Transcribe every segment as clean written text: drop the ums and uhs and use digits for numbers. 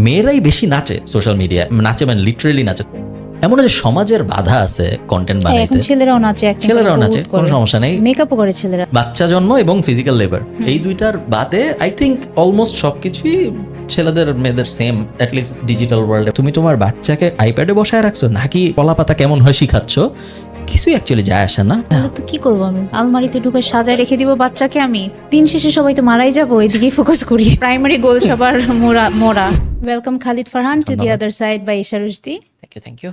মেয়েরাই বেশি নাচে সোশ্যাল মিডিয়ায়, নাচে মানে লিটারেলি নাচে। এমন যে সমাজের বাধা আছে কন্টেন্ট এখন বানাইতে, ছেলেরাও নাচে, ছেলেরাও নাচে, কোনো সমস্যা নেই। মেকআপও করে ছেলেরা। বাচ্চা জন্ম এবং ফিজিক্যাল লেবার, এই দুইটার বাদে আই থিঙ্ক অলমোস্ট সবকিছুই ছেলেদের মেয়েদের সেম, অ্যাটলিস্ট ডিজিটাল ওয়ার্ল্ডে। তুমি তোমার বাচ্চাকে আইপ্যাডে বসায় রাখছো নাকি কলাপাতা কেমন হয় শিখাচ্ছ, কিছুই অ্যাকচুয়ালি যায় আসে না। তাহলে তো কি করবো, আমি আলমারিতে ঢুকে সাজায় রেখে দিব বাচ্চাকে। আমি দিন শেষে সবাই তো মারাই যাবো, এদিকেই ফোকাস করি। প্রাইমারি গোল সবার মোরা। Welcome Khalid Farhan to the other side by Isha Rushdi. Thank you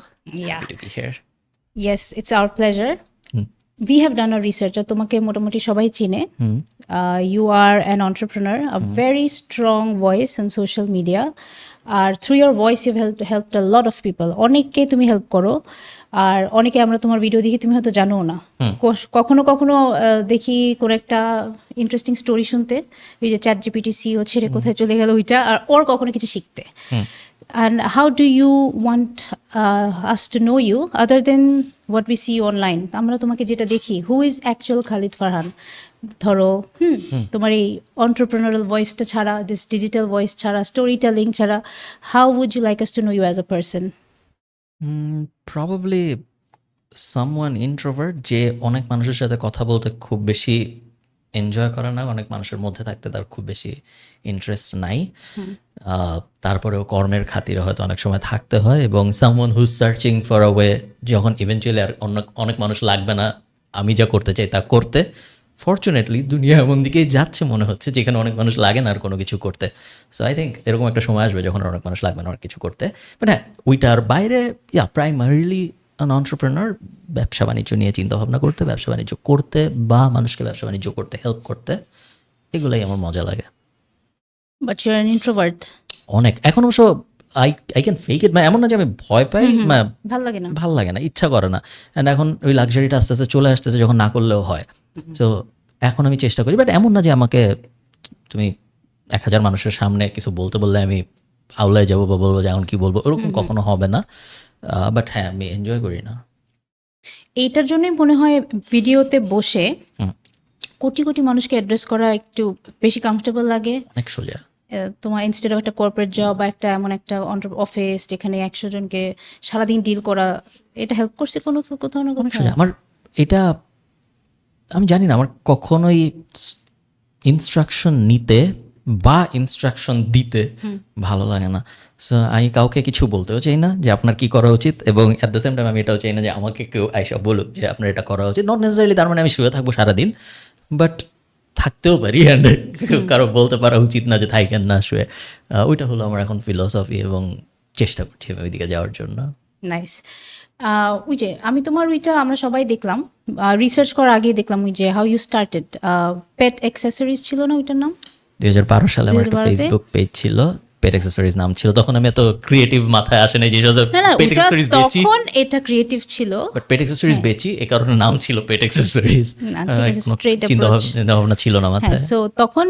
Yeah. Happy to be here. Yes, it's our pleasure. We have done a research. তোমাকে মোটামুটি সবাই চিনে। You are an entrepreneur, a very strong voice on social media. R through your voice you've helped a lot of people. অনেককে তুমি help করো, আর অনেকে আমরা তোমার ভিডিও দেখি তুমি হয়তো জানো না। কখনো কখনো দেখি কোনো একটা ইন্টারেস্টিং স্টোরি শুনতে, ওই যে ChatGPT CEO ছেড়ে কোথায় চলে গেল ওইটা, আর ওর কখনো কিছু শিখতে। And how do you want us to know you other than what we see online? আমরা তোমাকে যেটা দেখি, who is actual Khalid Farhan? ধরো তোমার এই entrepreneurial ভয়েসটা ছাড়া, this digital voice ছাড়া, স্টোরি টেলিং ছাড়া, how would you like us to know you as a person? Probably someone introvert, যে অনেক মানুষের সাথে কথা বলতে খুব বেশি এনজয় করে না, অনেক মানুষের মধ্যে থাকতে তার খুব বেশি ইন্টারেস্ট নাই, তারপরেও কর্মের খাতিরে হয়তো অনেক সময় থাকতে হয়, এবং someone who's searching for a way, যখন ইভেনচুয়ালি আর অনেক মানুষ লাগবে না আমি যা করতে চাই তা করতে। ফর্চুনেটলি দুনিয়া এমন দিকেই যাচ্ছে মনে হচ্ছে যেখানে অনেক মানুষ লাগে না আর কোনো কিছু করতে। সো আই থিঙ্ক এরকম একটা সময় আসবে যখন অনেক মানুষ লাগবে না অনেক কিছু করতে। বাট হ্যাঁ, ওইটার বাইরে প্রাইমারিলি অ্যান এন্টারপ্রেনার, ব্যবসা বাণিজ্য নিয়ে চিন্তাভাবনা করতে, ব্যবসা বাণিজ্য করতে বা মানুষকে ব্যবসা বাণিজ্য করতে হেল্প করতে, এগুলোই আমার মজা লাগে। But you're an introvert. অনেক এখন অবশ্য আই ক্যান ফেক ইট, এমন না যে আমি ভয় পাই, ভাল লাগে না, ইচ্ছা করে না। অ্যান্ড এখন ওই লাক্সারিটা আস্তে আস্তে চলে আসতেছে যখন না করলেও হয়। সো এখন আমি চেষ্টা করি, বাট এমন না যে আমাকে তুমি 1000 মানুষের সামনে কিছু বলতে বললে আমি আউলায় যাবো বা বলবো যে এখন কি বলবো, ওরকম কখনো হবে না। বাট হ্যাঁ, আমি এনজয় করি না। এইটার জন্যই মনে হয় ভিডিওতে বসে কোটি কোটি মানুষকে অ্যাড্রেস করা একটু বেশি কমফোর্টেবল লাগে। অনেক সোজা। তোমার ইনস্টেড অফ একটা কর্পোরেট জব বা একটা এমন একটা অফিস যেখানে 100 জনকে সারাদিন ডিল করা, এটা হেল্প করছে কোথাও না অনেক কোথাও? সোজা। আমার এটা আমি জানি না, আমার কখনোই ইনস্ট্রাকশন নিতে বা ইনস্ট্রাকশন দিতে ভালো লাগে না। সো আমি কাউকে কিছু বলতেও চাই না যে আপনার কি করা উচিত, এবং অ্যাট দ্য সেম টাইম আমি এটাও চাই না যে আমাকে কেউ আইসা বলুক যে আপনার এটা করা উচিত। নট নেসেসারিলি তার মানে আমি শুয়ে থাকবো সারাদিন, বাট থাকতেও পারি, অ্যান্ড কারো বলতে পারা উচিত না যে থাকেন না শুয়ে। ওইটা হলো আমার এখন ফিলসফি, এবং চেষ্টা করছি আমি ওইদিকে যাওয়ার জন্য। নাইস। ওই যে আমি তোমার ওইটা আমরা সবাই দেখলাম, রিসার্চ করার আগেই দেখলাম, ওই যে how you started pet accessories ছিল না ওইটার নাম? 2012 সালে আমার একটা 2012 তে? ফেসবুক পেজ ছিল, পেট অ্যাক্সেসরিজ নাম ছিল। তখন আমি এত ক্রিয়েটিভ মাথায় আসে নাই যে না পেট ওটা অ্যাক্সেসরিজ বেচি, তখন এটা ক্রিয়েটিভ ছিল। বাট পেট অ্যাক্সেসরিজ বেচি এই কারণে নাম ছিল পেট অ্যাক্সেসরিজ। না, ঠিক আছে, straight চিন্তা approach. ভাবনা ছিল না হ্যাঁ, মাথায়। সো তখন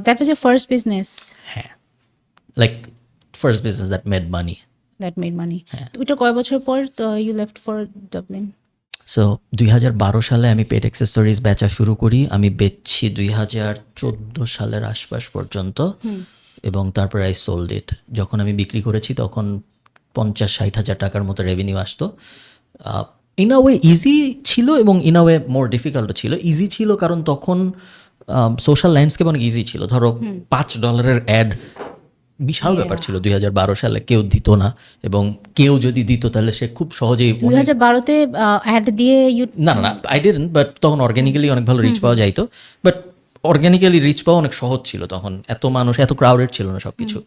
that was your first business হ্যাঁ, like first business that made money. That made money. ওইটা কয় বছর পর you left for Dublin? So 2012 সালে আমি পেট অ্যাক্সেসরিজ বেচা শুরু করি। আমি বেচছি 2014 সালের আশপাশ পর্যন্ত, এবং তারপরে আই সোল্ড ইট। যখন আমি বিক্রি করেছি তখন 50-60 হাজার টাকার মতো রেভিনিউ আসতো। ইন আ ওয়ে ইজি ছিল, এবং ইন আ ওয়ে মোর ডিফিকাল্টও ছিল। ইজি ছিল কারণ তখন সোশ্যাল ল্যান্ডস্কেপ অনেক ইজি ছিল। ধরো $5 অ্যাড বিশাল ব্যাপার ছিল 2012 সালে, কেউ দিত না, এবং কেউ যদি দিত তাহলে সে খুব সহজেই 2012-তে অ্যাড দিয়ে না আই ডিডন্ট, বাট তখন অর্গ্যানিক্যালি অনেক ভালো রিচ পাওয়া যাইতো। বাট অর্গ্যানিক্যালি রিচ পাওয়া অনেক সহজ ছিল তখন, এত মানুষ, এত ক্রাউডেড ছিল না সব কিছু।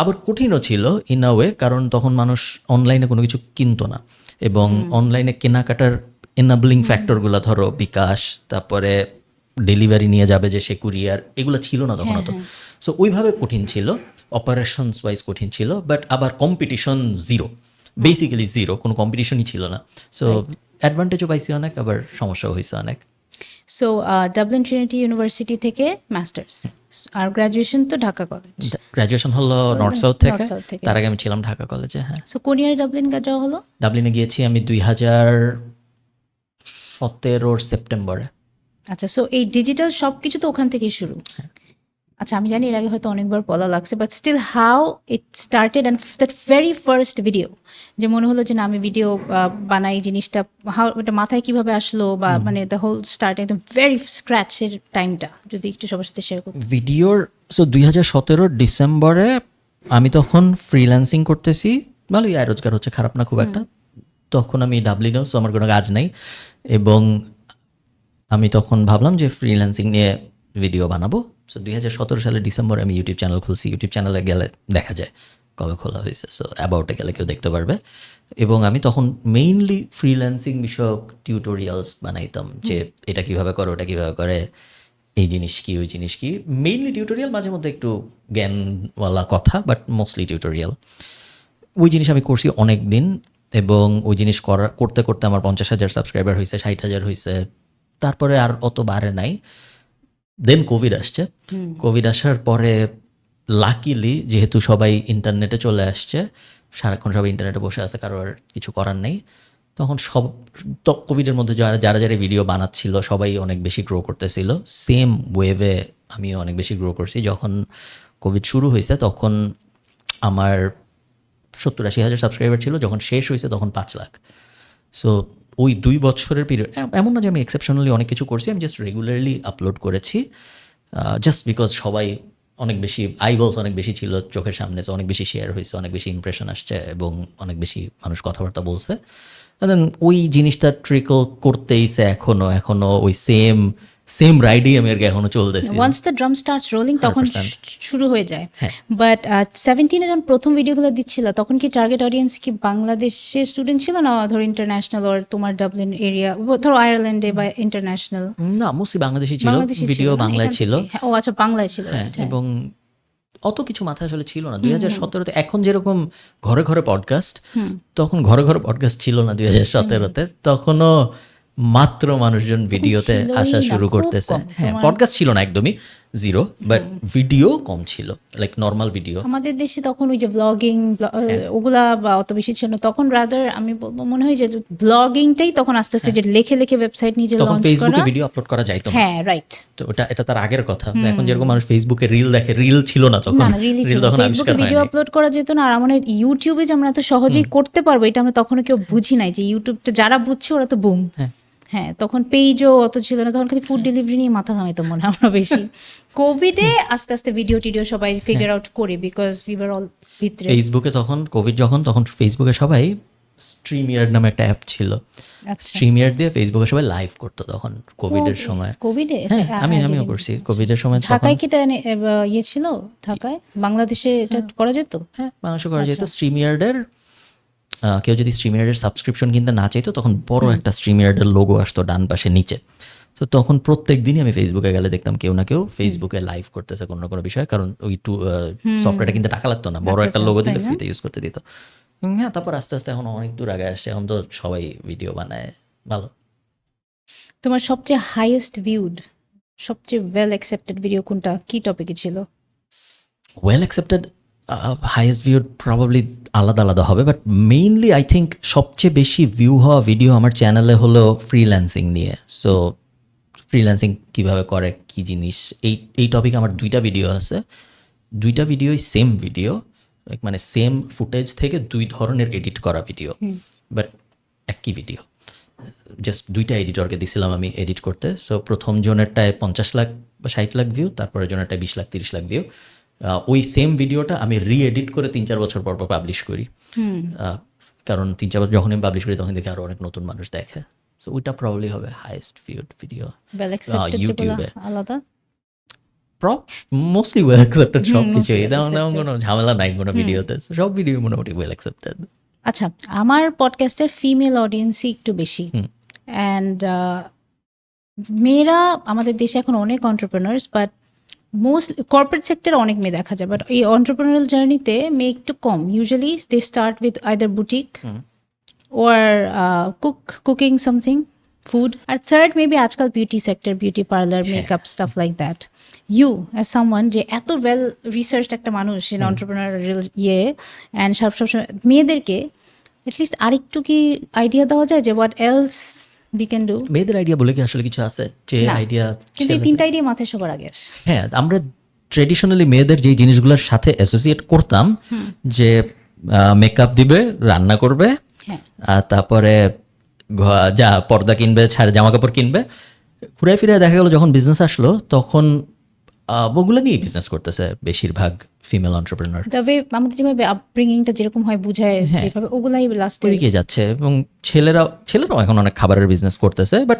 আবার কঠিনও ছিল ইন আ ওয়ে, কারণ তখন মানুষ অনলাইনে কোনো কিছু কিনতো না, এবং অনলাইনে কেনাকাটার এনাবলিং ফ্যাক্টরগুলো, ধরো বিকাশ, তারপরে ডেলিভারি নিয়ে যাবে যে সে কুরিয়ার, এগুলো ছিল না তখন অত। সো ওইভাবে কঠিন ছিল, অপারেশনস ওয়াইজ কঠিন ছিল, বাট আবার কম্পিটিশন জিরো, বেসিক্যালি জিরো, কোনো কম্পিটিশনই ছিল না। সো অ্যাডভান্টেজও পাইছি অনেক, আবার সমস্যাও হয়েছে অনেক। সো ডাবলিন ট্রিনিটি ইউনিভার্সিটি থেকে মাস্টার্স, আর গ্র্যাজুয়েশন তো ঢাকা কলেজ। গ্র্যাজুয়েশন হলো নর্থ সাউথ থেকে, North South থেকে। তার আগে আমি ছিলাম ঢাকা কলেজে। হ্যাঁ, সো কোন ইয়ারে ডাবলিন যাওয়া হলো? ডাবলিনে গিয়েছি আমি 2017 সেপ্টেম্বরে। আচ্ছা, সো এই ডিজিটাল সব কিছু তো ওখান থেকেই শুরু। আচ্ছা, আমি জানি এর আগে হয়তো অনেকবার বলা লাগছে, but still how it started and that very first video, যে মনে হলো যে না আমি ভিডিও বানাই, জিনিসটা হাউ এটা মাথায় কিভাবে আসলো, বা মানে দ্য হোল স্টার্ট একদম ভেরি স্ক্র্যাচের টাইমটা যদি একটু সবার সাথে শেয়ার করতে। ভিডিওর 2017 ডিসেম্বরে আমি তখন ফ্রিল্যান্সিং করতেছি, ভালোই আয় রোজগার হচ্ছে, খারাপ না খুব একটা। তখন আমি ডাবলিনেও, সো আমার কোনো কাজ নাই, এবং আমি তখন ভাবলাম যে ফ্রিল্যান্সিং নিয়ে ভিডিও বানাবো। সো 2017 সালের ডিসেম্বরে আমি ইউটিউব চ্যানেল খুলছি। ইউটিউব চ্যানেলে গেলে দেখা যায় কবে খোলা হয়েছে, সো অ্যাবাউটে গেলে কেউ দেখতে পারবে। এবং আমি তখন মেইনলি ফ্রিল্যান্সিং বিষয়ক টিউটোরিয়ালস বানাইতাম, যে এটা কীভাবে করে, ওটা কীভাবে করে, এই জিনিস কি, ওই জিনিস কি, মেইনলি টিউটোরিয়াল, মাঝে মধ্যে একটু জ্ঞানওয়ালা কথা, বাট মোস্টলি টিউটোরিয়াল। ওই জিনিস আমি করছি অনেক দিন, এবং ওই জিনিস করতে করতে আমার 50,000 সাবস্ক্রাইবার হয়েছে, 60,000 হয়েছে, তারপরে আর অত বাড়ে নাই। দেন কোভিড আসছে। কোভিড আসার পরে লাকিলি যেহেতু সবাই ইন্টারনেটে চলে আসছে, সারাক্ষণ সবাই ইন্টারনেটে বসে আছে, কারো আর কিছু করার নেই, তখন কোভিডের মধ্যে যারা যারা ভিডিও বানাচ্ছিল সবাই অনেক বেশি গ্রো করতেছিল। সেম ওয়েভে আমিও অনেক বেশি গ্রো করছি। যখন কোভিড শুরু হয়েছে তখন আমার 70-80 হাজার সাবস্ক্রাইবার ছিল, যখন শেষ হয়েছে তখন 5 লাখ। সো ওই 2 বছরের পিরিয়ড, এমন না যে আমি এক্সেপশনালি অনেক কিছু করছি, আমি জাস্ট রেগুলারলি আপলোড করেছি, জাস্ট বিকজ সবাই অনেক বেশি আইবলস অনেক বেশি ছিল চোখের সামনে, তো অনেক বেশি শেয়ার হয়েছে, অনেক বেশি ইমপ্রেশন আসছে, এবং অনেক বেশি মানুষ কথাবার্তা বলছে। দেন ওই জিনিসটা ট্রিকল করতেইছে এখনো ওই সেম রাইডই আমি আর কি এখনো চলতেছি। Once the drum starts rolling তখন 100% শুরু হয়ে যায়। বাট 17-এ যখন প্রথম ভিডিওগুলো দিচ্ছিল তখন কি টার্গেট অডিয়েন্স কি বাংলাদেশের স্টুডেন্ট ছিল, না ধরো ইন্টারন্যাশনাল, ওর তোমার ডাবলিন এরিয়া, ধরো আয়ারল্যান্ডে বা ইন্টারন্যাশনাল? না, মোস্টলি বাংলাদেশি ছিল, ভিডিও বাংলায় ছিল। ও আচ্ছা, বাংলায় ছিল। এবং অত কিছু মাথায় আসলে ছিল না 2017-তে। এখন যেরকম ঘরে ঘরে পডকাস্ট, তখন ঘরে ঘরে পডকাস্ট ছিল না 2017-তে। তখনও মাত্র মানুষজন ভিডিওতে আসা শুরু করতেছে। হ্যাঁ, পডকাস্ট ছিল না, একদমই জিরো, বাট ভিডিও কম ছিল, লাইক নর্মাল ভিডিও। আমাদের দেশে তখন ওই যে ব্লগিং ওগুলা বা অত বেশি ছিল না তখন। রাদার আমি বলবো মনে হয় যে ব্লগিংটাই তখন আস্তে আস্তে যে লেখে ওয়েবসাইট নিজে লঞ্চ করা, ফেসবুকে ভিডিও আপলোড করা যাইতো না। হ্যাঁ, রাইট। তো এটা তার আগের কথা। এখন যেরকম মানুষ ফেসবুকে রিল দেখে, রিল ছিল না তখন, না রিল তখন ফেসবুকে ভিডিও আপলোড করা যেত না। আর আমার ইউটিউবে যে আমরা এত সহজেই করতে পারবো এটা আমরা তখনও কেউ বুঝি নাই, যে ইউটিউবটা যারা বুঝছে ওরা তো বুম। হ্যাঁ, তখন পেজও অত ছিল না, তখন খালি ফুড ডেলিভারি নিয়ে মাথা ঘামাইতো মনে হয় আমরা বেশি। কোভিডে আস্তে আস্তে ভিডিও টিডিও সবাই ফিগার আউট করে, বিকজ উই ওয়ার অল ভিতরে। ফেসবুকে কোভিড তখন ফেসবুকে সবাই স্ট্রিমিয়ার্ড নামে একটা অ্যাপ ছিল, স্ট্রিমিয়ার্ড দিয়ে ফেসবুকে সবাই লাইভ করতো তখন কোভিডের সময়। কোভিডে আমিও করছি কোভিডের সময়। ঢাকায় কি ইয়ে ছিল? ঢাকায়, বাংলাদেশে এটা করা যেত? হ্যাঁ, বাংলাদেশে করা যেত। স্ট্রিমিয়ার্ডের কেউ যদি স্ট্রিমিয়ার্ডের সাবস্ক্রিপশন কিনতে না চাইতো, তখন বড় একটা স্ট্রিমিয়ার্ডের লোগো আসতো ডান পাশে নিচে। তো তখন প্রত্যেক দিনই আমি ফেসবুকে গেলে দেখতাম কেউ না কেউ ফেসবুকে লাইভ করতেছে কোনো না কোনো বিষয়, কারণ ওই সফটওয়্যারটা কিনতে টাকা লাগতো না, বড় একটা লোগো দিলে ফ্রিতে ইউজ করতে দিত। হ্যাঁ, তারপর আস্তে আস্তে এখন অনেক দূর আগে আসছে, এখন তো সবাই ভিডিও বানায় ভালো। তোমার সবচেয়ে হাইয়েস্ট ভিউড, সবচেয়ে ওয়েল অ্যাকসেপ্টেড ভিডিও কোনটা, কি টপিকে ছিল? Well accepted, highest viewed probably আলাদা আলাদা হবে, বাট মেইনলি আই থিঙ্ক সবচেয়ে বেশি ভিউ হওয়া ভিডিও আমার চ্যানেলে হলো ফ্রিল্যান্সিং নিয়ে। সো ফ্রিল্যান্সিং কীভাবে করে, কী জিনিস, এই টপিকে আমার 2টা ভিডিও আছে। 2টা ভিডিওই সেম ভিডিও, মানে সেম ফুটেজ থেকে 2 ধরনের এডিট করা ভিডিও, বাট একই ভিডিও, জাস্ট 2টা এডিটরকে দিছিলাম আমি এডিট করতে। সো প্রথম জনেরটায় 50 লাখ বা 60 লাখ ভিউ, তারপরের জনেরটায় 20 লাখ 30 লাখ ভিউ। ওই সেম ভিডিওটা আমি রি-এডিট করে 3-4 বছর পর পাবলিশ করি, কারণ 3-4 বছর যখন আমি পাবলিশ করি তখন দেখি আরও অনেক নতুন মানুষ দেখে। সো ওইটা প্রবাবলি হবে হাইয়েস্ট ভিউড ভিডিও ইউটিউবে। আলাদা মোস্টলি ওয়েল অ্যাকসেপ্টেড সব কিছুই, তেমন কোনো ঝামেলা নাই কোনো ভিডিওতে, সব ভিডিও মোটামুটি ওয়েল অ্যাকসেপ্টেড। আচ্ছা, আমার পডকাস্টের ফিমেল অডিয়েন্সই একটু বেশি, অ্যান্ড মেয়েরা আমাদের দেশে এখন অনেক এন্টারপ্রেনার্স, বাট মোস্ট কর্পোরেট সেক্টরে অনেক মেয়ে দেখা যায়, বাট এই এন্টারপ্রেনারিয়াল জার্নিতে মেয়ে একটু কম। Usually they start with either boutique or cooking something, food, আর থার্ড মেবি আজকাল beauty sector, beauty parlour, makeup, stuff like that. You as someone যে এত ওয়েল রিসার্চ একটা মানুষ ইন এন্টারপ্রেনারিয়াল অ্যান্ড সবসময় মেয়েদেরকে অ্যাটলিস্ট আরেকটু কি আইডিয়া দেওয়া যায় যে what else we can do? মেয়েদের আইডিয়া বলে কি আসলে কিছু আছে যে আইডিয়া? কিন্তু এই 3টা আইডিয়া মাথায় সবার আগে আসে। হ্যাঁ, আমরা ট্রেডিশনালি মেয়েদের যে জিনিসগুলোর সাথে অ্যাসোসিয়েট করতাম, যে মেকআপ দিবে, রান্না করবে, তারপরে যা পর্দা কিনবে, জামা কাপড় কিনবে, ঘুরে ফিরে দেখা গেল যখন বিজনেস আসলো তখন ওগুলো নিয়ে বিজনেস করতেছে বেশিরভাগ ফিমেল এন্টারপ্রেনার। তবে আমাদের যেভাবে আপব্রিঙ্গিংটা যেরকম হয় বুঝায় যেভাবে, ওগুলাই লাস্টে ওইদিকে যাচ্ছে। এবং ছেলেরাও এখন অনেক খাবারের বিজনেস করতেছে, বাট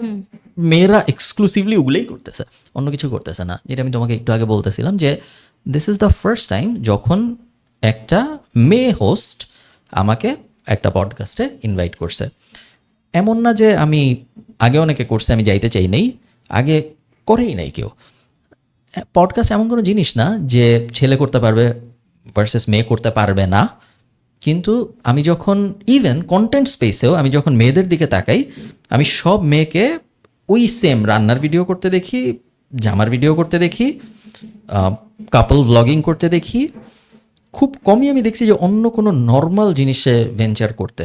মেয়েরা এক্সক্লুসিভলি ওগুলোই করতেছে, অন্য কিছু করতেছে না। যেটা আমি তোমাকে একটু আগে বলতেছিলাম যে this is the first time যখন একটা মেয়ে হোস্ট আমাকে একটা পডকাস্টে ইনভাইট করছে। এমন না যে আমি আগে অনেকে করছে আমি যাইতে চাই নাই, আগে করেই নাই কেউ। পডকাস্ট এমন কোনো জিনিস না যে ছেলে করতে পারবে ভার্সেস মেয়ে করতে পারবে না। কিন্তু আমি যখন ইভেন কন্টেন্ট স্পেসেও আমি যখন মেয়েদের দিকে তাকাই, আমি সব মেয়েকে ওই সেম রান্নার ভিডিও করতে দেখি, জামার ভিডিও করতে দেখি, কাপল ভ্লগিং করতে দেখি। খুব কমই আমি দেখছি যে অন্য কোনো নর্মাল জিনিসে ভেঞ্চার করতে।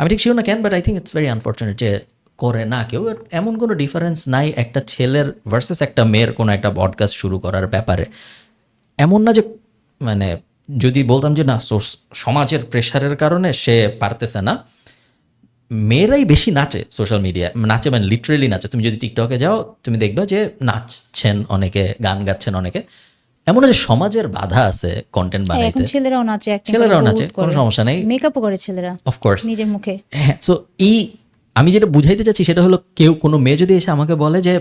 আমি ঠিক শিওর না কেন, but I think it's very unfortunate যে করে না কেউ। এমন কোনো ডিফারেন্স নাই একটা ছেলের ভার্সেস একটা মেয়ের কোনো একটা পডকাস্ট শুরু করার ব্যাপারে। এমন না যে মানে যদি বলতাম যে না সমাজের প্রেশারের কারণে সে পারতেছে না, মেয়েরাই বেশি নাচে সোশ্যাল মিডিয়ায়, নাচে মানে লিটারেলি নাচে। তুমি যদি টিকটকে যাও তুমি দেখবে যে নাচছেন অনেকে, গান গাচ্ছেন অনেকে। এমন না যে সমাজের বাধা আছে কন্টেন্ট বানাইতে, ছেলেরাও নাচে, ছেলেরাও নাচে, কোনো সমস্যা নেই, মেকআপও করে ছেলেরা অফকোর্স নিজের মুখে। হ্যাঁ, সো এই আমি যেটা বুঝাইতে চাচ্ছি সেটা হলো, কোনো মেয়ে যদি এসে আমাকে বলে যে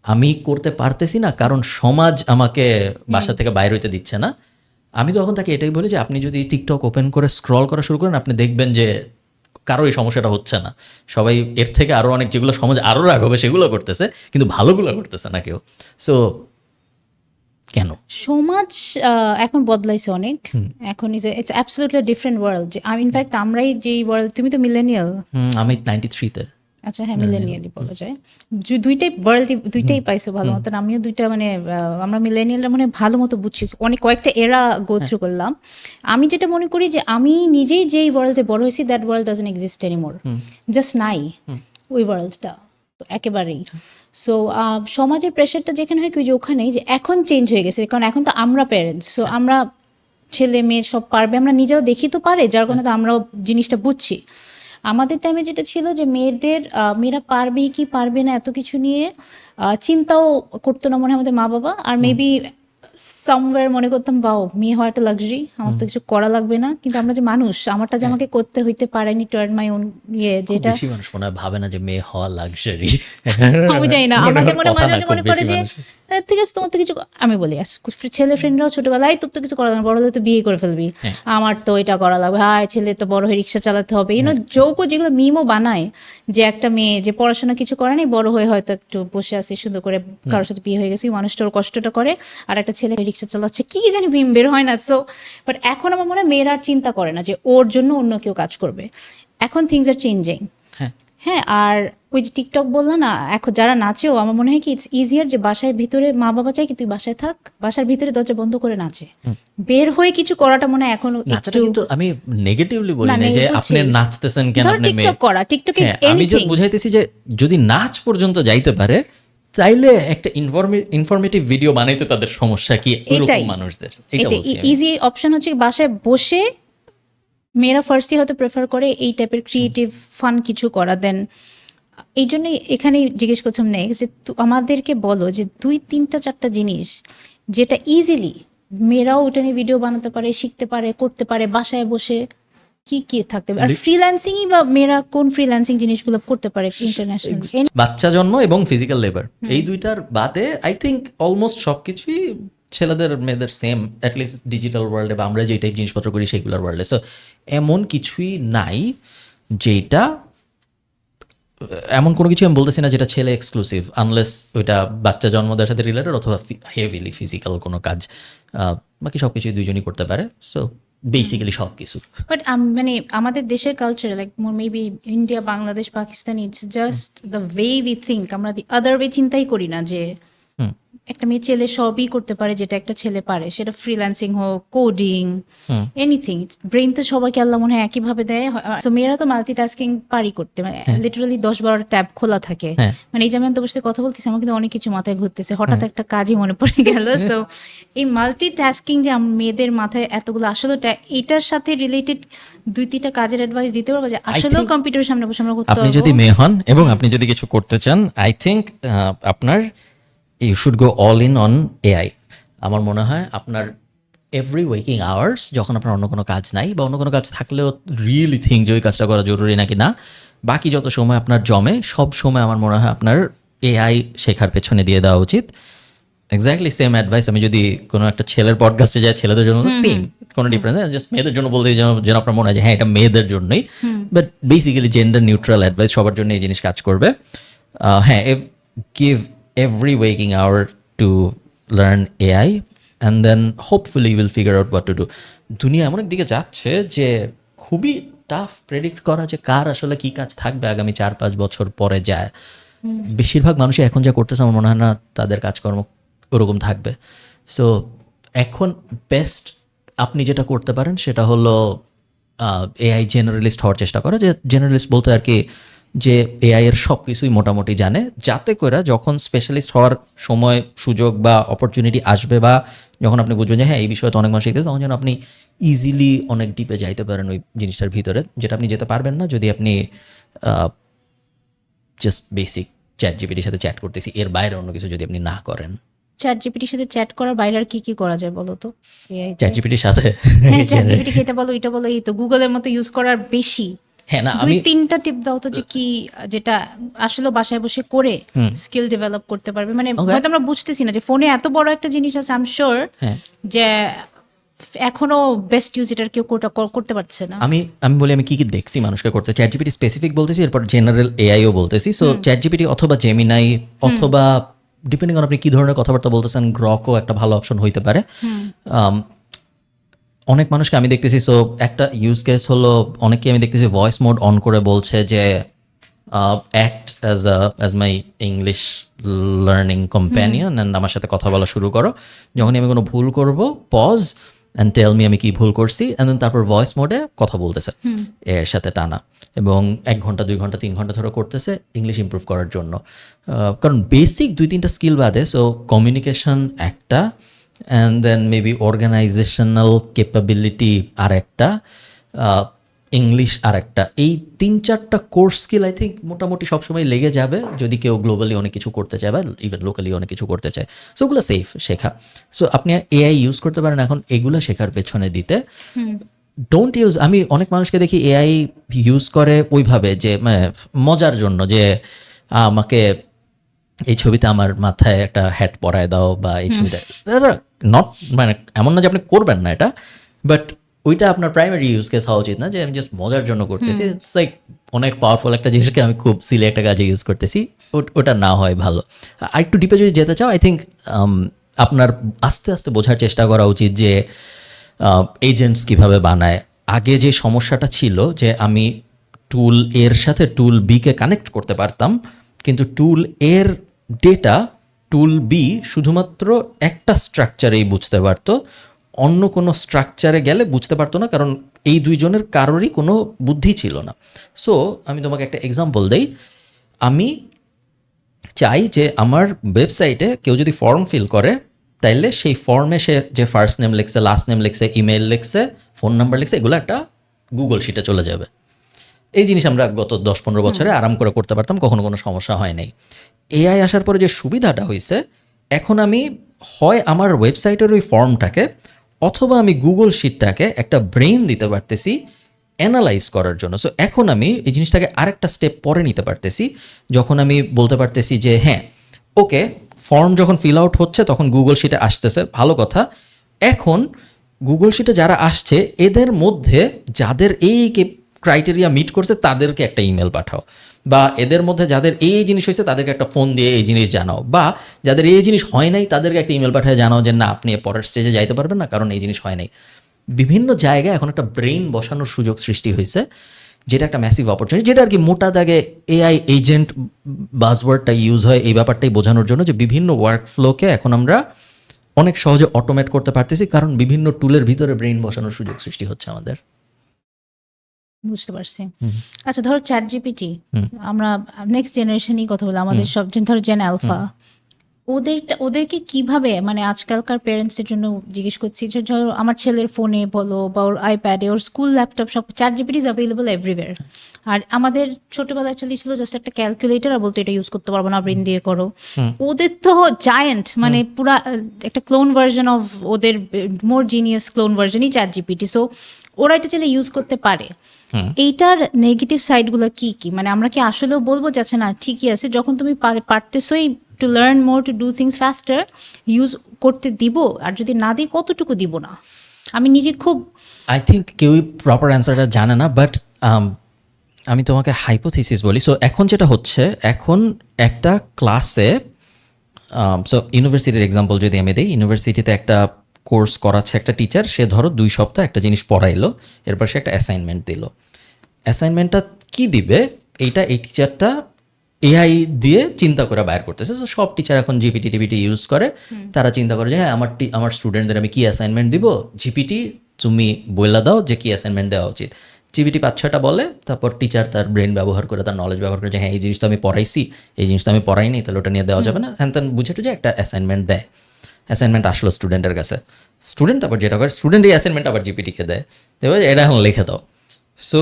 আমি করতে পারতেছি না কারণ সমাজ আমাকে বাসা থেকে বাইরে হইতে দিচ্ছে না, আমি তখন তাকে এটাই বলি যে আপনি যদি টিকটক ওপেন করে স্ক্রল করা শুরু করেন, আপনি দেখবেন যে কারো এই সমস্যাটা হচ্ছে না। সবাই এর থেকে আরও অনেক যেগুলো সমাজ আরও রাগ হবে সেগুলো করতেছে, কিন্তু ভালোগুলো করতেছে না কেউ। সো কেন সমাজ এখন বদলাইছে অনেক। এখন it's absolutely different world. In fact আমরাই যেই ওয়ার্ল্ড, তুমি তো মিলেনিয়াল। আমি 93-তে। আচ্ছা, হ্যাঁ, মিলেনিয়ালই বলা যায়। দুইটাই ওয়ার্ল্ড, দুইটাই পাইছো ভালো মতন। আমিও দুইটা, মানে আমরা মিলেনিয়ালরা মানে ভালো মতো বুঝছি, অনেক কয়েকটা এরা গো থ্রু করলাম। আমি যেটা মনে করি যে আমি নিজেই যেই ওয়ার্ল্ডে বড় হয়েছি, that world doesn't exist anymore, just নাই ওই ওয়ার্ল্ডটা একেবারেই। সো সমাজের প্রেশারটা যেখানে হয় কি, যে ওখানেই যে এখন চেঞ্জ হয়ে গেছে, কারণ এখন তো আমরা প্যারেন্টস, সো আমরা ছেলে মেয়ে সব পারবে, আমরা নিজেরাও দেখি তো পারে, যার কারণে তো আমরাও জিনিসটা বুঝছি। আমাদের টাইমে যেটা ছিল যে মেয়েরা পারবে কি পারবে না এত কিছু নিয়ে চিন্তাও করতো না মনে হয় আমাদের মা বাবা। আর মেবি সামওয়্যার মনে করতাম বাও, মেয়ে হওয়া একটা লাক্সারি, আমার তো কিছু করা লাগবে না। কিন্তু আমরা যে মানুষ, আমারটা যে আমাকে করতে হইতে পারেনি, টার্ন মাই ওন যেটা বেশি মানুষ মনে হয় ভাবে না যে মেয়ে হওয়া লাক্সারি। আমি জানি না, আমাকে মনে মনে করে যে ঠিক আছে তোমার তো কিছু, আমি বলি ছেলে ফ্রেন্ডরাও ছোটবেলায় তোর তো কিছু করা লাগবে, বড় হলে তো বিয়ে করে ফেলবি, আমার তো এটা করা লাগবে, হায় ছেলে তো বড় হয়ে রিক্সা চালাতে হবে, জোকও যেগুলো মিমও বানায় যে একটা মেয়ে যে পড়াশোনা কিছু করে নাই, বড় হয়ে হয়তো একটু বসে আছে সুন্দর করে, কারোর সাথে বিয়ে হয়ে গেছে, ওই মানুষটার কষ্টটা করে, আর একটা ছেলে রিক্সা চালাচ্ছে, কি জানি মিম বের হয় না। সো বাট এখন আমার মনে হয় মেয়েরা আর চিন্তা করে না যে ওর জন্য অন্য কেউ কাজ করবে। এখন থিংস আর চেঞ্জিং। হ্যাঁ, আর ওই যে টিকটক বললাম না, এখন যারা নাচেও আমার মনে হয় কি ইটস ইজিয়ার, যে বাসায় ভিতরে মা বাবা চাই কি তুই বাসায় থাক, বাসার ভিতরে দরজা বন্ধ করে নাচে, বের হয়ে কিছু করাটা মনে হয় এখন একটু। কিন্তু আমি নেগেটিভলি বলি না যে আপনি নাচতেছেন কেন, আপনি টিকটক করা, টিকটকে আমি জাস্ট বুঝাইতেছি যে যদি নাচ পর্যন্ত যাইতে পারে, চাইলে একটা ইনফরমেটিভ ভিডিও বানাইতে তাদের সমস্যা কি এরকম মানুষদের? এটা ইজি অপশন হচ্ছে বাসায় বসে। মেয়েরা ফার্স্টে হয়তো প্রেফার করে এই টাইপের ক্রিয়েটিভ ফান কিছু করা, দেন এই জন্যই এখানে জিজ্ঞেস করছিলাম নেক্সট যে আমাদেরকে বলো যে 2-3-4টা জিনিস যেটা ইজিলি মেয়েরাও ওটা নিয়ে ভিডিও বানাতে পারে, শিখতে পারে, করতে পারে বাসায় বসে, কি কি থাকতে পারে। আর ফ্রিল্যান্সিংই বা মেয়েরা কোন ফ্রিল্যান্সিং জিনিসগুলো করতে পারে ইন্টারন্যাশনাল? বাচ্চা জন্ম এবং ফিজিক্যাল লেবার, এই দুইটার বাদে আই থিঙ্ক অলমোস্ট সবকিছুই ছেলেদের মেয়েদের সেম, অ্যাটলিস্ট ডিজিটাল ওয়ার্ল্ডে বা আমরা যে টাইপ জিনিসপত্র করি সেগুলোর ওয়ার্ল্ডে। সো এমন কিছুই নাই যেটা, এমন কোনো কিছু আমি বলতেছি না যেটা ছেলে এক্সক্লুসিভ, আনলেস ওইটা বাচ্চা জন্ম দেওয়ার সাথে রিলেটেড অথবা হেভিলি ফিজিক্যাল কোনো কাজ। বাকি সব কিছুই দুইজনই করতে পারে। সো বেসিক্যালি সব কিছু। বাট মানে আমাদের দেশের culture, like maybe India, Bangladesh, Pakistan, it's just the way we think. আমরা দি আদার ওয়ে চিন্তাই করি না যে একটা মেয়ে ছেলে সবই করতে পারে যেটা একটা ছেলে পারে, সেটা ফ্রিল্যান্সিং হোক, কোডিং, এনিথিং। ব্রেন তো সবাইকে আল্লাহ মনে হয় একইভাবে দেয়। তো মেয়েরা তো মাল্টিটাস্কিং পারি করতে, মানে লিটারালি 10-12 ট্যাব খোলা থাকে। হ্যাঁ। মানে এই যে আমি তো বসে কথা বলতেছি, আমার কিন্তু অনেক কিছু মাথায় ঘুরতেছে, হঠাৎ একটা কাজই মনে পড়ে গেল। সো এই মাল্টিটাস্কিং যে মেয়েদের মাথায় এতগুলো, আসলে এটার সাথে রিলেটেড 2-3টা কাজের অ্যাডভাইস দিতে পারবো যে আসলেও কম্পিউটারের সামনে বসে আমরা করতে আপনি পারবো? যদি মেয়ে হন এবং আপনি যদি কিছু করতে চান, আই থিঙ্ক আপনার you should go all in on AI. আমার মনে হয় আপনার এভরি ওয়েকিং আওয়ার্স, যখন আপনার অন্য কোনো কাজ নাই বা অন্য কোনো কাজ থাকলেও রিয়েলি থিঙ্ক যে ওই কাজটা করা জরুরি নাকি না, বাকি যত সময় আপনার জমে সব সময় আমার মনে হয় আপনার এআই শেখার পেছনে দিয়ে দেওয়া উচিত। এক্স্যাক্টলি সেম অ্যাডভাইস আমি যদি কোনো একটা ছেলের পডকাস্টে যাই, ছেলেদের জন্য সেম, কোনো ডিফারেন্স জাস্ট মেয়েদের জন্য বলতে যেন আপনার মনে হয় যে হ্যাঁ এটা মেয়েদের জন্যই, but basically gender neutral advice, সবার জন্য এই জিনিস কাজ করবে। হ্যাঁ, give every waking hour to learn AI and then hopefully will figure out what to do. দুনিয়া এমন একদিকে যাচ্ছে যে খুবই টাফ প্রেডিক্ট করা যে কার আসলে কী কাজ থাকবে আগামী 4-5 বছর পরে যায়। বেশিরভাগ মানুষই এখন যা করতেছে আমার মনে হয় না তাদের কাজকর্ম ওরকম থাকবে। সো এখন বেস্ট আপনি যেটা করতে পারেন সেটা হলো এআই জেনারেলিস্ট হওয়ার চেষ্টা করা। যে জেনারেলিস্ট বলতে আর কি যে এআই এর সব কিছুই মোটামুটি জানে, যাতে করে যখন স্পেশালিস্ট হওয়ার সময় সুযোগ বা অপরচুনিটি আসবে, বা যখন আপনি বুঝবেন যে হ্যাঁ এই বিষয়ে তো অনেক মানুষ শিখেছে, তখন যেন আপনি ইজিলি অনেক ডিপে যাইতে পারেন ওই জিনিসটার ভিতরে, যেটা আপনি যেতে পারবেন না যদি আপনি জাস্ট বেসিক চ্যাট জিপিটির সাথে চ্যাট করতেছি, এর বাইরে অন্য কিছু যদি আপনি না করেন। চ্যাট জিপিটির সাথে চ্যাট করার বাইরে আর কি কি করা যায় বলো তো? চ্যাট জিপিটির সাথে হ্যাঁ, চ্যাট জিপিটি এটা বলো এটা বলো, এই তো গুগলের মতো ইউজ করার বেশি। হ্যাঁ না, আমি 2-3টা টিপ দাও তো যে কি যেটা আসলে বাসায় বসে করে স্কিল ডেভেলপ করতে পারবে। মানে হয়তো আমরা বুঝতেছি না যে ফোনে এত বড় একটা জিনিস আছে, আই এম শিওর যে এখনো বেস্ট ইউজ এটার কেউ করতে পারছে না। আমি বলি আমি কি কি দেখছি মানুষকে করতে। চ্যাট জিপিটি স্পেসিফিক বলতেছি, এরপর জেনারেল এআইও বলতেছি। সো চ্যাট জিপিটি অথবা জেমিনাই অথবা ডিপেন্ডিং অন আপনি কি ধরনের কথাবার্তা বলতেছেন, গ্রকও একটা ভালো অপশন হইতে পারে। অনেক মানুষকে আমি দেখতেছি, সো একটা ইউজ কেস হলো অনেকে আমি দেখতেছি ভয়েস মোড অন করে বলছে যে act as my English learning companion and আমার সাথে কথা বলা শুরু করো, যখনই আমি কোনো ভুল করব পজ অ্যান্ড টেল মি আমি কি ভুল করছি, অ্যান্ড দেন তারপর ভয়েস মোডে কথা বলতেছে এর সাথে টানা, এবং 1 ঘন্টা 2 ঘন্টা 3 ঘন্টা ধরে করতেছে ইংলিশ ইমপ্রুভ করার জন্য। কারণ বেসিক 2-3টা স্কিল বাদে, সো কমিউনিকেশন একটা, and then maybe organisational capability আর একটা, ইংলিশ আর একটা, এই 3-4টা কোর্স স্কিল আই থিঙ্ক মোটামুটি সবসময় লেগে যাবে যদি কেউ গ্লোবালি অনেক কিছু করতে চায় বা ইভেন লোকালি অনেক কিছু করতে চায়। সো ওগুলো সেফ শেখা। সো আপনি এআই ইউজ করতে পারেন এখন এগুলো শেখার পেছনে দিতে। ডোন্ট ইউজ, আমি অনেক মানুষকে দেখি এআই ইউজ করে ওইভাবে যে মানে মজার জন্য, যে আমাকে এই ছবিতে আমার মাথায় একটা হ্যাট পরায় দাও, বা এই ছবিটা নট, মানে এমন না যে আপনি করবেন না এটা, বাট ওইটা আপনার প্রাইমারি ইউজ কেস হওয়া উচিত না যে আমি জাস্ট মজার জন্য করতেছি। ইটস লাইক অনেক পাওয়ারফুল একটা জিনিসকে আমি খুব সিলি একটা কাজে ইউজ করতেছি, ওটা না হয় ভালো। আর একটু ডিপে যদি যেতে চাও, আই থিঙ্ক আপনার আস্তে আস্তে বোঝার চেষ্টা করা উচিত যে এজেন্টস কীভাবে বানায়। আগে যে সমস্যাটা ছিল যে আমি টুল এর সাথে টুল বিকে কানেক্ট করতে পারতাম, কিন্তু টুল এর ডেটা টুল বি শুধুমাত্র একটা স্ট্রাকচারেই বুঝতে পারতো, অন্য কোনো স্ট্রাকচারে গেলে বুঝতে পারতো না, কারণ এই দুইজনের কারোরই কোনো বুদ্ধি ছিল না। সো আমি তোমাকে একটা এক্সাম্পল দেই। আমি চাই যে আমার ওয়েবসাইটে কেউ যদি ফর্ম ফিল করে, তাইলে সেই ফর্মে সে যে ফার্স্ট নেম লিখছে, লাস্ট নেম লিখছে, ইমেল লিখছে, ফোন নাম্বার লিখছে, এগুলো একটা গুগল শিটে চলে যাবে। এই জিনিস আমরা গত 10-15 বছরে আরাম করে করতে পারতাম, কখনো কোনো সমস্যা হয় নাই। এআই আসার পরে যে সুবিধাটা হয়েছে, এখন আমি হয় আমার ওয়েবসাইটের ওই ফর্মটাকে অথবা আমি গুগল শিটটাকে একটা ব্রেইন দিতে পারতেছি অ্যানালাইজ করার জন্য। সো এখন আমি এই জিনিসটাকে আরেকটা স্টেপ পরে নিতে পারতেছি, যখন আমি বলতে পারতেছি যে হ্যাঁ ওকে, ফর্ম যখন ফিল আউট হচ্ছে তখন গুগল শিটে আসতেছে, ভালো কথা। এখন গুগল শিটে যারা আসছে এদের মধ্যে যাদের এই ক্রাইটেরিয়া মিট করছে তাদেরকে একটা ইমেল পাঠাও, বা এদের মধ্যে যাদের এই জিনিস হয়েছে তাদেরকে একটা ফোন দিয়ে এই জিনিস জানাও, বা যাদের এই জিনিস হয় নাই তাদেরকে একটা ইমেল পাঠিয়ে জানাও যে না আপনি পরের স্টেজে যাইতে পারবেন না কারণ এই জিনিস হয় নাই। বিভিন্ন জায়গায় এখন একটা ব্রেইন বসানোর সুযোগ সৃষ্টি হয়েছে, যেটা একটা ম্যাসিভ অপরচুনিটি, যেটা আর কি মোটা দাগে এআই এজেন্ট বাজওয়ার্ডটা ইউজ হয় এই ব্যাপারটাই বোঝানোর জন্য যে বিভিন্ন ওয়ার্ক ফ্লোকে এখন আমরা অনেক সহজে অটোমেট করতে পারতেছি, কারণ বিভিন্ন টুলের ভিতরে ব্রেইন বসানোর সুযোগ সৃষ্টি হচ্ছে আমাদের। বুঝতে পারছি। আচ্ছা ধরো চ্যাট জিপিটি, আমরা নেক্সট জেনারেশনই কথা বলি, আমাদের সব ধরো জেন আলফা, ওদেরকে কিভাবে, মানে আজকালকার প্যারেন্টসদের জন্য জিজ্ঞেস করছি, যে ধরো আমার ছেলের ফোনে বলো বা ওর আইপ্যাডে, ওর স্কুল ল্যাপটপ, সব ChatGPT is available everywhere. আর আমাদের ছোটবেলায় চালি ছিল জাস্ট একটা ক্যালকুলেটর, আর বলতো এটা ইউজ করতে পারবো না, ব্রেন দিয়ে করো। ওদের তো জায়ান্ট, মানে পুরা একটা ক্লোন ভার্জন অফ ওদের, মোর জিনিয়াস ক্লোন ভার্জনই চ্যাট জিপিটি। সো ওরা এটা চাইলে ইউজ করতে পারে। এইটার নেগেটিভ সাইডগুলো কি কি, মানে আমরা কি আসলেও বলবো যে আচ্ছা না ঠিকই আছে, যখন তুমি পারতেছোই to learn more, to do things faster, use করতে দিব, আর যদি না দিই কতটুকু দিব না? আমি নিজে খুব আই থিঙ্ক কেউই প্রপার অ্যান্সারটা জানে না, বাট আমি তোমাকে হাইপোথিসিস বলি। সো এখন যেটা হচ্ছে, এখন একটা ক্লাসে, সো ইউনিভার্সিটির এক্সাম্পল যদি আমি দিই, ইউনিভার্সিটিতে একটা কোর্স করাচ্ছে একটা টিচার, সে ধরো 2 সপ্তাহ একটা জিনিস পড়াইলো, এরপর সে একটা অ্যাসাইনমেন্ট দিল। অ্যাসাইনমেন্টটা কি দিবে এইটা এই টিচারটা এআই দিয়ে চিন্তা করে বাইর করতেছে। তো সব টিচার এখন জিপিটি টিপিটি ইউজ করে, তারা চিন্তা করে যে হ্যাঁ আমার স্টুডেন্টদের আমি কি অ্যাসাইনমেন্ট দিব, জিপিটি তুমি বইলা দাও যে কি অ্যাসাইনমেন্ট দেওয়া উচিত। জিপিটি 5-6টা বলে, তারপর টিচার তার ব্রেন ব্যবহার করে, তার নলেজ ব্যবহার করে যে হ্যাঁ এই জিনিসটা আমি পড়াইছি, এই জিনিসটা আমি পড়াইনি, তাহলে ওটা নিয়ে দেওয়া যাবে না, হ্যান তেন বুঝে টুঝে একটা অ্যাসাইনমেন্ট দেয়। অ্যাসাইনমেন্ট আসলো স্টুডেন্টের কাছে, স্টুডেন্ট তারপর যেটা করে, স্টুডেন্ট এই অ্যাসাইনমেন্ট আবার জিপিটিকে দেয়, এবার এটা এখন লিখে দাও। সো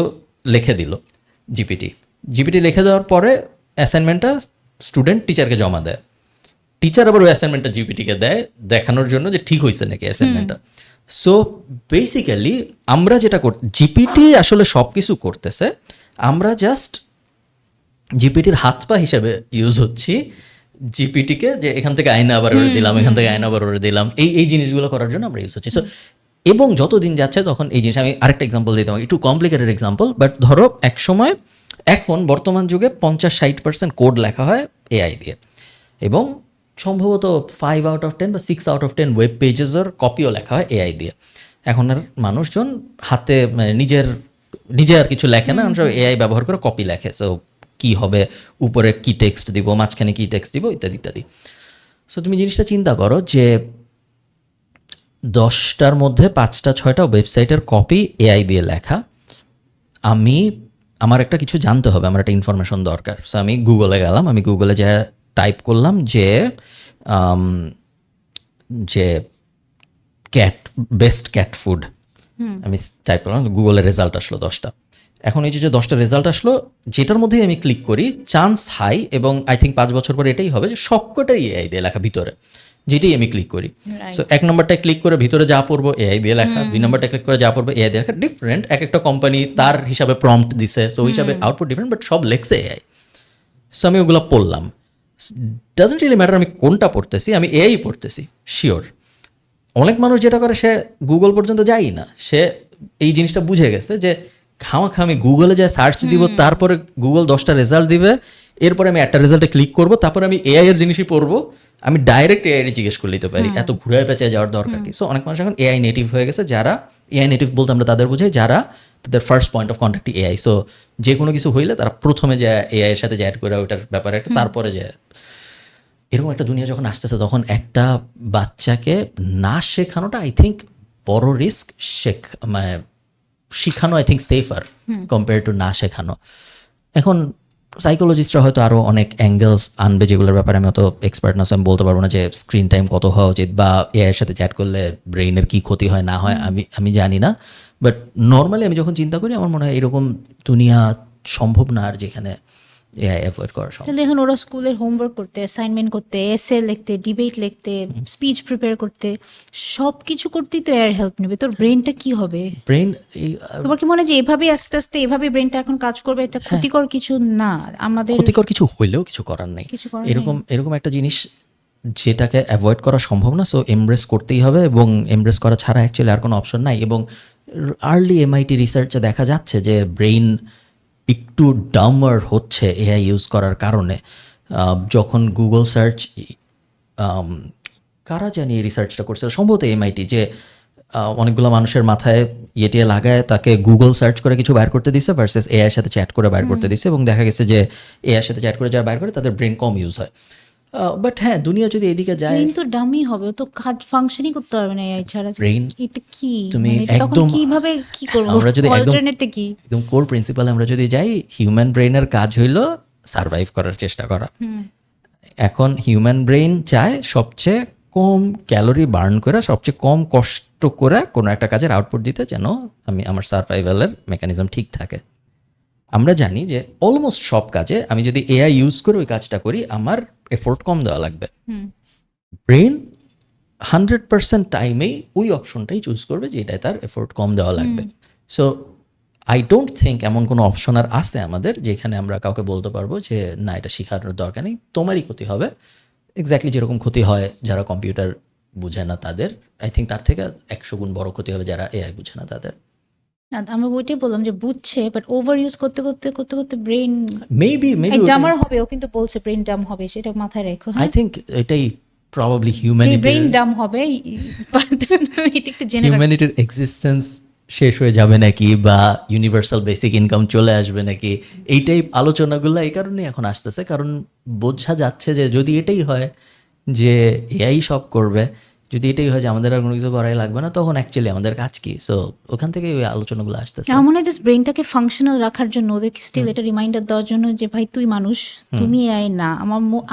লিখে দিল জিপিটি লিখে দেওয়ার পরে অ্যাসাইনমেন্টটা স্টুডেন্ট টিচারকে জমা দেয়, টিচার আবার ওই অ্যাসাইনমেন্টটা জিপিটিকে দেয় দেখানোর জন্য যে ঠিক হয়েছে নাকি অ্যাসাইনমেন্টটা। সো বেসিক্যালি আমরা যেটা জিপিটি আসলে সব কিছু করতেছে, আমরা জাস্ট জিপিটির হাত পা হিসেবে ইউজ হচ্ছি জিপিটিকে, যে এখান থেকে আইনা আবার ওরে দিলাম, এখান থেকে আইনা আবার ওরে দিলাম, এই জিনিসগুলো করার জন্য আমরা ইউজ হচ্ছি। সো এবং যত দিন যাচ্ছে তখন এই জিনিস, আমি আরেকটা এক্সাম্পল দিতে পারি, একটু কমপ্লিকেটেড এক্সাম্পল, বাট ধরো এক সময়, এখন বর্তমান যুগে 50-60% কোড লেখা হয় এআই দিয়ে, এবং সম্ভবত 5 out of 10 বা 6 out of 10 ওয়েব পেজেসের কপিও লেখা হয় এআই দিয়ে। এখন আর মানুষজন হাতে মানে নিজে আর কিছু লেখে না, এআই ব্যবহার করে কপি লেখে। সো কী হবে, উপরে কি টেক্সট দিব, মাঝখানে কি টেক্সট দিব, ইত্যাদি ইত্যাদি। সো তুমি জিনিসটা চিন্তা করো যে 10টার মধ্যে 5-6টা ওয়েবসাইটের কপি এআই দিয়ে লেখা। আমার একটা কিছু জানতে হবে, আমার একটা ইনফরমেশন দরকার। সো আমি গুগলে গেলাম, আমি গুগলে যা টাইপ করলাম যে বেস্ট ক্যাট ফুড, আমি টাইপ করলাম, গুগলের রেজাল্ট আসলো 10টা। এখন এই যে 10টা রেজাল্ট আসলো, যেটার মধ্যেই আমি ক্লিক করি, চান্স হাই, এবং আই থিঙ্ক 5 বছর পরে এটাই হবে যে সবকটাই এআই দিয়ে লেখা ভিতরে, যেটাই আমি ক্লিক করি। সো 1 নম্বরটায় ক্লিক করে ভিতরে যা পড়বো এআই দিয়ে লেখা, 2 নম্বরটা ক্লিক করে যা পড়বো এআই দিয়ে লেখা, ডিফারেন্ট, এক একটা কোম্পানি তার হিসাবে প্রম্পট দিছে, সো ওই হিসাবে আউটপুট ডিফারেন্ট, বাট সব লেখছে এআই। সো আমি ওগুলো পড়লাম, ডাজন্ট রিয়েলি ম্যাটার আমি কোনটা পড়তেছি, আমি এআই পড়তেছি শিওর। অনেক মানুষ যেটা করে, সে গুগল পর্যন্ত যায়ই না, সে এই জিনিসটা বুঝে গেছে যে খামাখা আমি গুগলে যা সার্চ দিব, তারপরে গুগল 10টা রেজাল্ট দিবে, এরপরে আমি একটা রেজাল্টে ক্লিক করব, তারপরে আমি এআই এর জিনিসই পড়বো, আমি ডাইরেক্ট এআই জিজ্ঞেস করে নিতে পারি, এত ঘুরায় পেঁচায় যাওয়ার দরকার কি। সো অনেক মানুষ এখন এআই নেটিভ হয়ে গেছে, যারা এআই নেটিভ বলতে আমরা তাদের বুঝাই যারা তাদের first point of contact AI. So যে কোনো কিছু হইলে তারা প্রথমে যে এআই এর সাথে অ্যাড করে ওটার ব্যাপারে একটা, তারপরে যে এরকম একটা দুনিয়া যখন আসতেছে, তখন একটা বাচ্চাকে না শেখানোটা আই থিঙ্ক বড় রিস্ক, মানে শিখানো I think safer compare to না শেখানো। এখন সাইকোলজিস্টরা হয়তো আরও অনেক অ্যাঙ্গেলস আনবে, যেগুলোর ব্যাপারে আমি অত এক্সপার্ট না, আমি বলতে পারবো না যে স্ক্রিন টাইম কত হওয়া উচিত, বা এআইয়ের সাথে চ্যাট করলে ব্রেইনের কী ক্ষতি হয় না হয়, আমি জানি না। বাট নর্মালি আমি যখন চিন্তা করি, আমার মনে হয় এরকম দুনিয়া সম্ভব না আর যেখানে এআই অ্যাভয়েড করা সম্ভব। তাহলে এখন ওরা স্কুলের হোমওয়ার্ক করতে, অ্যাসাইনমেন্ট করতে, এসে লিখতে, ডিবেট লিখতে, স্পিচ প্রিপেয়ার করতে, সব কিছু করতেই তো এআই হেল্প নেবে। তোর ব্রেনটা কি হবে? ব্রেন তোমার কি মনে হয় যে এভাবে আস্তে আস্তে এভাবে ব্রেনটা এখন কাজ করবে? এটা ক্ষতিকর কিছু না, আমাদের ক্ষতিকর কিছু হইলেও কিছু করার নেই। এরকম একটা জিনিস যেটাকে অ্যাভয়েড করা সম্ভব না, সো এমব্রেস করতেই হবে, এবং এমব্রেস করা ছাড়া অ্যাকচুয়ালি আর কোনো অপশন নাই। এবং আর্লি এমআইটি রিসার্চে দেখা যাচ্ছে যে ব্রেইন একটু ডামার হচ্ছে এআই ইউজ করার কারণে। যখন গুগল সার্চ, কারা জানি এই রিসার্চটা করছে, সম্ভবত এমআইটি, যে অনেকগুলো মানুষের মাথায় ইয়েটিয়ে লাগায় তাকে গুগল সার্চ করে কিছু বাইর করতে দিছে ভার্সেস এআই সাথে চ্যাট করে বাইর করতে দিছে, এবং দেখা গেছে যে এআই সাথে চ্যাট করে যারা বাইর করে তাদের ব্রেন কম ইউজ হয়। বাট হ্যাঁ, দুনিয়া যদি এদিকে যায়, ব্রেন তো ডামি হবে, ও তো কাজ ফাংশনই করতে পারবে না এআই ছাড়া। ব্রেন এটা কি তুমি মানে তখন একদম, কিভাবে কি করবো, আমরা যদি একদম অল্টারনেটটা কি? একদম কোর প্রিন্সিপাল আমরা যদি যাই, হিউম্যান ব্রেনের কাজ হইল সার্ভাইভ করার চেষ্টা করা। এখন হিউম্যান ব্রেন চায় সবচেয়ে কম ক্যালোরি বার্ন করে, সবচেয়ে কম কষ্ট করে কোনো একটা কাজের আউটপুট দিতে, যেন আমার সার্ভাইভালের মেকানিজম ঠিক থাকে। আমরা জানি যে অলমোস্ট সব কাজে আমি যদি এআই ইউজ করে ওই কাজটা করি, আমার এফোর্ট কম দেওয়া লাগবে। ব্রেন 100% টাইমেই ওই অপশনটাই চুজ করবে যে এটাই তার এফোর্ট কম দেওয়া লাগবে। সো আই ডোন্ট থিঙ্ক এমন কোনো অপশন আর আছে আমাদের যেখানে আমরা কাউকে বলতে পারবো যে না, এটা শেখানোর দরকার নেই, তোমারই ক্ষতি হবে। এক্স্যাক্টলি যেরকম ক্ষতি হয় যারা কম্পিউটার বুঝে না তাদের, আই থিঙ্ক তার থেকে 100 গুণ বড় ক্ষতি হবে যারা এআই বুঝে না তাদের। না, আমি ওইটাই বললাম যে বুঝছে, বাট ওভার ইউজ করতে করতে করতে করতে ব্রেন মেবি ডামার হবে। ও কিন্তু বলছে ব্রেন ডাম হবে, সেটা মাথায় রেখো। আই থিঙ্ক এটাই প্রবাবলি হিউম্যানিটি, ব্রেন ডাম হবে, but এটা একটু জেনে রাখো। হিউম্যানিটির এক্সিস্টেন্স শেষ হয়ে যাবে নাকি, বা ইউনিভার্সাল বেসিক ইনকাম চলে আসবে নাকি, এইটাই আলোচনাগুলো এই কারণে এখন আসতেছে, কারণ বোঝা যাচ্ছে যে যদি এটাই হয় যে এআই সব করবে, যদি এটাই হয় যে আমাদের আর কোনো কিছু করাই লাগবে না, তখন অ্যাকচুয়ালি আমাদের কাজ কি? সো ওখান থেকে ওই আলোচনাগুলো আসতেছে। আমার মনে হয় জাস্ট ব্রেনটাকে ফাংশনাল রাখার জন্য, ওদেরকে স্টিল এটা রিমাইন্ডার দেওয়ার জন্য যে ভাই তুই মানুষ, তুমি এআই না।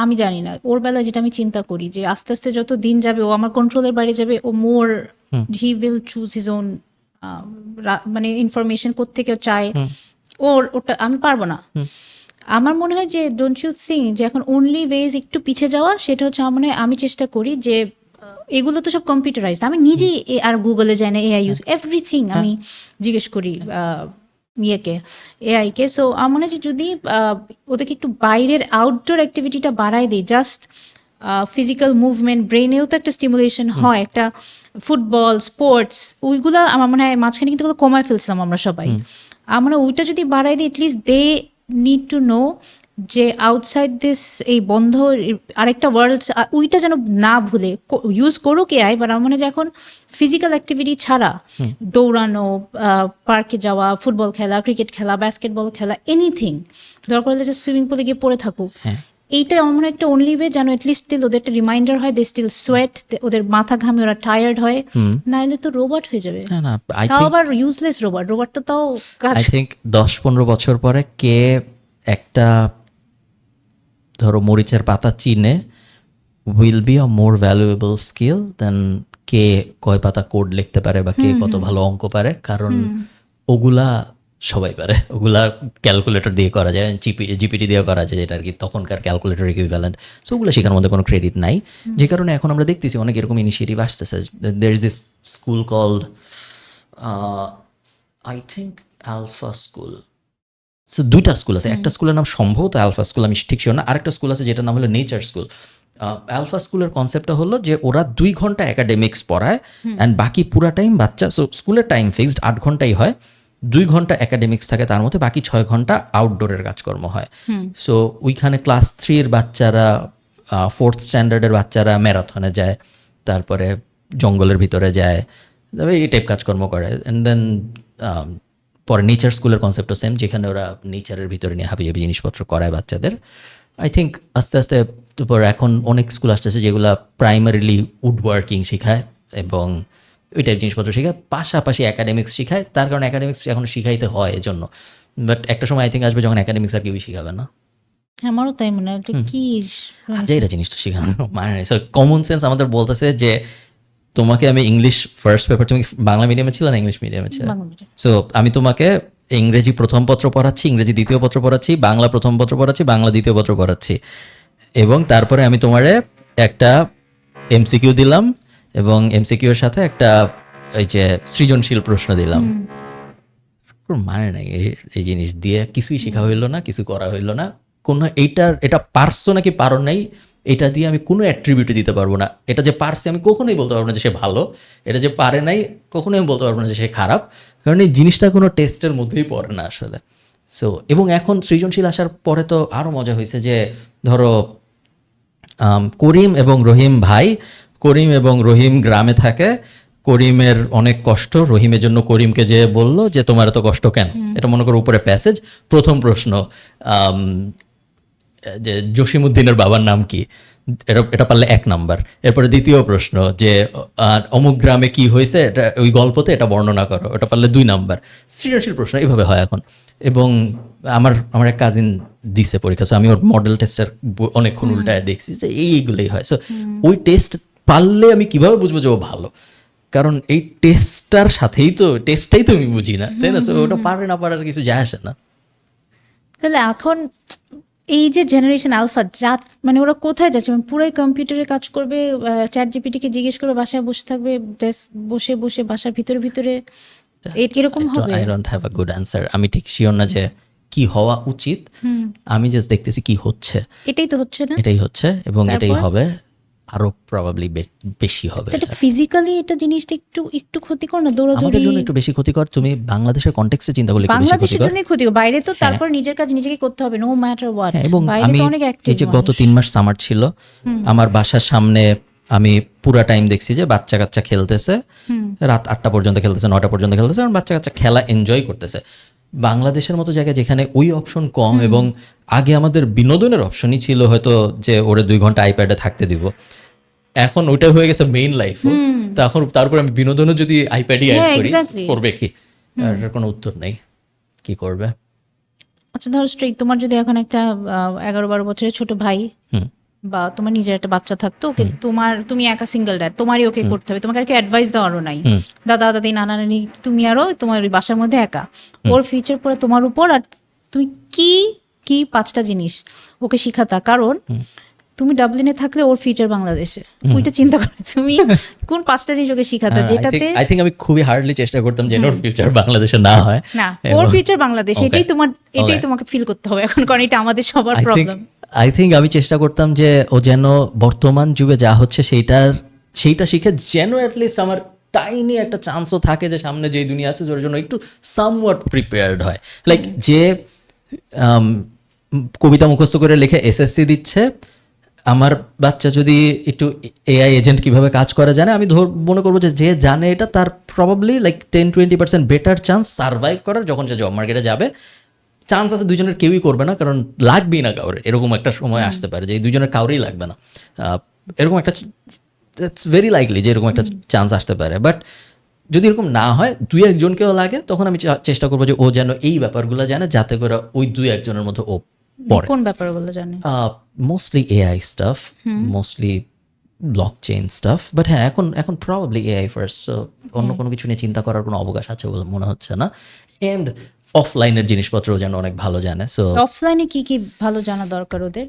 আমি জানি না, ওর বেলায় যেটা আমি চিন্তা করি যে আস্তে আস্তে যত দিন যাবে ও আমার কন্ট্রোলের বাইরে যাবে, ও more he will choose his own মানে ইনফরমেশন কোত্থেকে চায়, ওটা আমি পারবো না। আমার মনে হয় যে ডোন্ট ইউ থিঙ্ক যে এখন অনলি ওয়েজ একটু পিছিয়ে যাওয়া, সেটা হচ্ছে আমার মনে হয় আমি চেষ্টা করি যে এগুলো তো সব কম্পিউটারাইজড, আমি নিজেই আর গুগলে যাই না, এআই ইউজ এভরিথিং আমি জিজ্ঞেস করি ইয়েকে, এআইকে। সো আমার মনে হয় যে যদি ওদেরকে একটু বাইরের আউটডোর অ্যাক্টিভিটিটা বাড়াই দিই, জাস্ট ফিজিক্যাল মুভমেন্ট, ব্রেনেও তো একটা স্টিমুলেশন হয়, একটা ফুটবল স্পোর্টস, ওইগুলো আমার মনে হয় মাঝখানে কিন্তু কমায় ফেলছিলাম আমরা সবাই। আমরা ওইটা যদি বাড়াই দিই, at least they need to know যে আউটসাইড দিস এই বন্ধ আরেকটা ওয়ার্ল্ড, ওইটা যেন না ভুলে ইউজ করুক এআই। বাট আমার মনে হয় যে এখন ফিজিক্যাল অ্যাক্টিভিটি ছাড়া, দৌড়ানো, পার্কে যাওয়া, ফুটবল খেলা, ক্রিকেট খেলা, বাস্কেটবল খেলা, এনিথিং, দরকার হলে যে সুইমিং পুলে গিয়ে পড়ে থাকুক, এইটা আমার মনে হয় একটা অনলি ওয়ে যেন অ্যাটলিস্ট স্টিল ওদের একটা রিমাইন্ডার হয়, দে স্টিল সোয়েট, ওদের মাথা ঘামে, ওরা টায়ার্ড হয়, নাহলে তো রোবট হয়ে যাবে। তাও আবার ইউজলেস রোবট, রোবট তো তাও কাজ। আই থিঙ্ক 10-15 বছর পরে কে একটা ধরো মরিচের পাতা চিনে will be a more valuable skill then কে কয় পাতা কোড লিখতে পারে বা কে কত ভালো অঙ্ক পারে, কারণ ওগুলা সবাই পারে, ওগুলা ক্যালকুলেটর দিয়ে করা যায়, জিপিটি দিয়ে করা যায়, যেটা আর কি তখনকার ক্যালকুলেটর ইকুইভ্যালেন্ট। সো ওগুলো শেখার মধ্যে কোনো ক্রেডিট নাই, যে কারণে এখন আমরা দেখতেছি অনেক এরকম ইনিশিয়েটিভ আসতেছে। There is this school called I think Alpha school. So 2টা স্কুল আছে, একটা স্কুলের নাম সম্ভবত আলফা স্কুল, আমি ঠিক শিওর না, আরেকটা স্কুল আছে যেটার নাম হলো নেচার স্কুল। আলফা স্কুলের কনসেপ্টটা হলো যে ওরা 2 ঘন্টা একাডেমিক্স পড়ায় অ্যান্ড বাকি পুরা টাইম বাচ্চা, সো স্কুলের টাইম ফিক্সড 8 ঘন্টাই হয়, 2 ঘন্টা একাডেমিক্স থাকে, তার মধ্যে বাকি 6 ঘন্টা আউটডোরের কাজকর্ম হয়। সো ওইখানে ক্লাস 3-এর বাচ্চারা, 4th স্ট্যান্ডার্ডের বাচ্চারা ম্যারাথনে যায়, তারপরে জঙ্গলের ভিতরে যায়, তবে এই টাইপ কাজকর্ম করে। অ্যান্ড দেন পরে নেচার স্কুলের কনসেপ্টও সেম, যেখানে ওরা নেচারের ভিতরে নিয়ে হাবিজাবি জিনিসপত্র করায় বাচ্চাদের। আই থিঙ্ক আস্তে আস্তে তারপর এখন অনেক স্কুল আসতেছে যেগুলো প্রাইমারিলি উড ওয়ার্কিং শেখায় এবং ওই টাইপ জিনিসপত্র শেখায়, পাশাপাশি অ্যাকাডেমিক্স শেখায়, তার কারণে অ্যাকাডেমিক্স এখন শিখাইতে হয় এজন্য। বাট একটা সময় আই থিঙ্ক আসবে যখন অ্যাকাডেমিক্স আর কেউই শিখাবে না। আমারও তাই মনে হয়, কি আচ্ছা এটা জিনিস তো শেখানো মানে সো কমন সেন্স আমাদের বলতেছে যে তোমাকে আমি ইংলিশ ফার্স্ট পেপার, তুমি বাংলা মিডিয়ামে ছিল না ইংলিশ মিডিয়ামে ছিল? সো আমি তোমাকে ইংরেজি প্রথম পত্র পড়াচ্ছি, ইংরেজি দ্বিতীয় পত্র পড়াচ্ছি, বাংলা প্রথম পত্র পড়াচ্ছি, বাংলা দ্বিতীয় পত্র পড়াচ্ছি, এবং তারপরে আমি তোমারে একটা এমসিকিউ দিলাম এবং এমসিকিউর সাথে একটা ওই যে সৃজনশীল প্রশ্ন দিলাম। মানে নাই এই জিনিস দিয়ে কিছুই শেখা হইলো না, কিছু করা হইলো না, কোনো এটা পারছো নাকি পারো নাই এটা দিয়ে আমি কোনো অ্যাট্রিবিউট দিতে পারবো না। এটা যে পারছে আমি কখনোই বলতে পারবো না যে সে ভালো, এটা যে পারে নাই কখনোই আমি বলতে পারবো না যে সে খারাপ, কারণ এই জিনিসটা কোনো টেস্টের মধ্যেই পড়ে না আসলে। সো এবং এখন সৃজনশীল আসার পরে তো আরও মজা হয়েছে যে ধরো করিম এবং রহিম ভাই, করিম এবং রহিম গ্রামে থাকে, করিমের অনেক কষ্ট, রহিমের জন্য করিমকে যে বলল যে তোমার এত কষ্ট কেন, এটা মনে করো উপরে প্যাসেজ। প্রথম প্রশ্ন আম, যে জসিমউদ্দিনের বাবার নাম কি, এটা এটা পারলে 1 নাম্বার। এরপরে দ্বিতীয় প্রশ্ন যে অমুক গ্রামে কি হয়েছে, এটা ওই গল্পতে এটা বর্ণনা করো, ওটা পারলে 2 নাম্বার। সৃজনশীল প্রশ্ন এইভাবে হয় এখন। এবং আমার আমার এক কাজিন দিছে পরীক্ষা, so আমি ওর মডেল টেস্টের অনেকক্ষণ উল্টায় দেখছি যে এইগুলোই হয়। সো ওই টেস্ট পারলে আমি কিভাবে বুঝবো যে ও ভালো, কারণ এই টেস্টটার সাথেই তো, টেস্টটাই তো আমি বুঝি না, তাই না? সো ওটা পারে না পারার কিছু যায় আসে না। তাহলে এখন এই যে জেনারেশন আলফা যা, মানে ওরা কোথায় যাচ্ছে? মানে পুরাই কম্পিউটারে কাজ করবে, চ্যাট জিপিটিকে জিজ্ঞেস করে বাসায় বসে থাকবে, ডেস্ক বসে বসে বাসার ভিতরে ভিতরে এরকম হবে? I don't have a good answer. আমি ঠিক শিওর না যে কি হওয়া উচিত, আমি জাস্ট দেখতেছি কি হচ্ছে। এটাই তো হচ্ছে না? এটাই হচ্ছে এবং এটাই তারপর? হবে, আরো প্রবাবলি বেশি হবে। এটা ফিজিক্যালি এটা জিনিসটা একটু একটু ক্ষতিকর না? আমাদের দৌড়াদৌড়ি জন্য একটু বেশি ক্ষতিকর। তুমি বাংলাদেশের কনটেক্সটে চিন্তা করলে একটু বেশি বাংলাদেশের ক্ষতিকর। জন্যই ক্ষতিকর, বাইরে তো তারপর নিজের কাজ নিজেকে করতে হবে, নো ম্যাটার হোয়াট। হ্যাঁ, এবং বাইরে আমি তো অনেক অ্যাক্টিভ এই যে গত 3 মাস সামার ছিল, আমার বাসার সামনে আমি পুরা টাইম দেখছি যে বাচ্চা কাচ্চা খেলতেছে, রাত 8টা পর্যন্ত খেলতেছে, 9টা পর্যন্ত খেলতেছে, এবং বাচ্চা কাচ্চা খেলা এনজয় করতেছে। বাংলাদেশের মতো জায়গায় যেখানে ওই অপশন কম, এবং আগে আমাদের বিনোদনের অপশনই ছিল হয়তো যে ওরে 2 ঘন্টা আইপ্যাডে থাকতে দিব, এখন ওইটা হয়ে গেছে মেইন লাইফ। তো এখন তারপর আমি বিনোদনও যদি আইপ্যাডই অ্যাড হ্যাঁ, করি, exactly. করবে কি? এর কোনো উত্তর নেই, কি করবে? আচ্ছা ধরো স্ট্রিক, তোমার যদি এখন একটা 11-12 বছরের ছোট ভাই হুম বা তোমার নিজের একটা বাচ্চা থাকতো, ওকে তুমি একা সিঙ্গেল ড্যাড, তোমারই ওকে করতে হবে, তোমাকে আর কি অ্যাডভাইস দেওয়ারও নাই, দাদা দাদি নানা নানি, তুমি আরো তোমার ওই বাসার মধ্যে একা, ওর ফিউচার পরে তোমার উপর, আর তুমি কি কি 5টা জিনিস ওকে শিখাতা? কারণ তুমি ডাবলিনে থাকলে ওর ফিউচার বাংলাদেশে, ওইটা চিন্তা করে তুমি কোন 5টা জিনিস ওকে শিখাতা যেটাতে? আই থিঙ্ক আমি খুবই হার্ডলি চেষ্টা করতাম যে ওর ফিউচার বাংলাদেশে না হয়। না, ওর ফিউচার বাংলাদেশ, Okay. এটাই Okay. তোমাকে ফিল করতে হবে এখন, কারণ এটা আমাদের সবার প্রবলেম। আই থিঙ্ক আমি চেষ্টা করতাম যে ও যেন বর্তমান যুগে যা হচ্ছে সেইটা শিখে যেন অ্যাটলিস্ট আমার টাইনি একটা চান্সও থাকে যে সামনে যেই দুনিয়া আছে ওর জন্য একটু সামওয়াট প্রিপেয়ার্ড হয়। লাইক যে কবিতা মুখস্থ করে লিখে এসএসসি দিচ্ছে, আমার বাচ্চা যদি একটু এআই এজেন্ট কিভাবে কাজ করে জানে, আমি মনে করবো যে যে জানে এটা তার probably like 10-20% better chance survive করার, যখন সে জব মার্কেটে যাবে। চান্স আছে দুজনের কেউই করবে না, কারণ লাগবেই না কাউরে, এরকম একটা সময় আসতে পারে যে এই দুজনের কাউরেই লাগবে না। এরকম একটা, ইটস ভেরি লাইকলি যে এরকম একটা চান্স আসতে পারে। বাট যদি এরকম না হয়, 2-1জনকেও লাগে, তখন আমি চেষ্টা করবো যে ও যেন এই ব্যাপারগুলো জানে, যাতে করে ওই 2-1জনের মধ্যে ও পড়ে। কোন ব্যাপারগুলো জানে? Mostly AI staff, mostly block chain staff. But হ্যাঁ, এখন প্রবাবলি এআই ফার্স্ট, সো অন্য কোনো কিছু নিয়ে চিন্তা করার কোনো অবকাশ আছে বলে মনে হচ্ছে না। অ্যান্ড অফলাইনের জিনিসপত্রও যেন অনেক ভালো জানে। সো অফলাইনে কি কি ভালো জানা দরকার ওদের?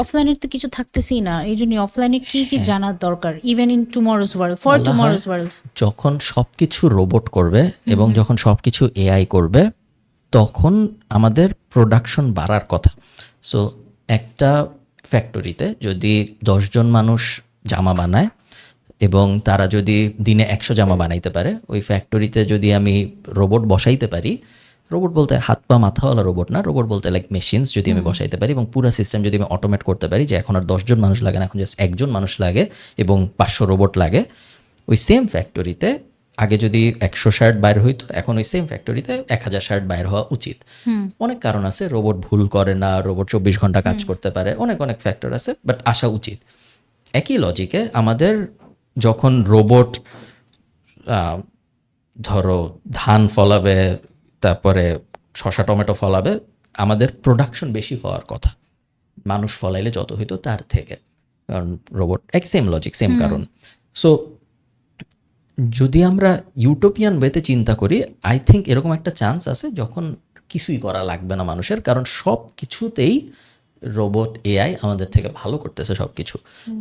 অফলাইনের তো কিছু থাকতেছেই না, এই জন্য অফলাইনে কি কি জানার দরকার, even in tomorrow's world, for tomorrow's world? যখন সবকিছু রোবট করবে এবং যখন সবকিছু এআই করবে, তখন আমাদের প্রোডাকশন বাড়ার কথা। সো একটা ফ্যাক্টরিতে যদি 10জন মানুষ জামা বানায় এবং তারা যদি দিনে 100 জামা বানাইতে পারে, ওই ফ্যাক্টরিতে যদি আমি রোবট বসাইতে পারি, রোবট বলতে হাত পা মাথাওয়ালা রোবট না, রোবট বলতে লাইক মেশিনস যদি আমি বসাইতে পারি এবং পুরো সিস্টেম যদি আমি অটোমেট করতে পারি, যে এখন আর 10জন মানুষ লাগে না, এখন জাস্ট 1জন মানুষ লাগে এবং 500 রোবট লাগে। ওই সেম ফ্যাক্টরিতে আগে যদি 100 শার্ট বাইর হইতো, এখন ওই সেম ফ্যাক্টরিতে 1000 শার্ট বাইর হওয়া উচিত। অনেক কারণ আছে, রোবট ভুল করে না, রোবট 24 ঘন্টা কাজ করতে পারে, অনেক অনেক ফ্যাক্টর আছে, বাট আসা উচিত। একই লজিকে আমাদের যখন রোবট ধরো ধান ফলাবে, তারপরে শসা টমেটো ফলাবে, আমাদের প্রোডাকশন বেশি হওয়ার কথা মানুষ ফলাইলে যত হইতো তার থেকে, কারণ রোবট সেম লজিক, সেম কারণ। সো যদি আমরা ইউটোপিয়ান ওয়েতে চিন্তা করি, আই থিঙ্ক এরকম একটা চান্স আছে যখন কিছুই করা লাগবে না মানুষের, কারণ সব কিছুতেই রোবট এআই আমাদের থেকে ভালো করতেছে সব কিছু।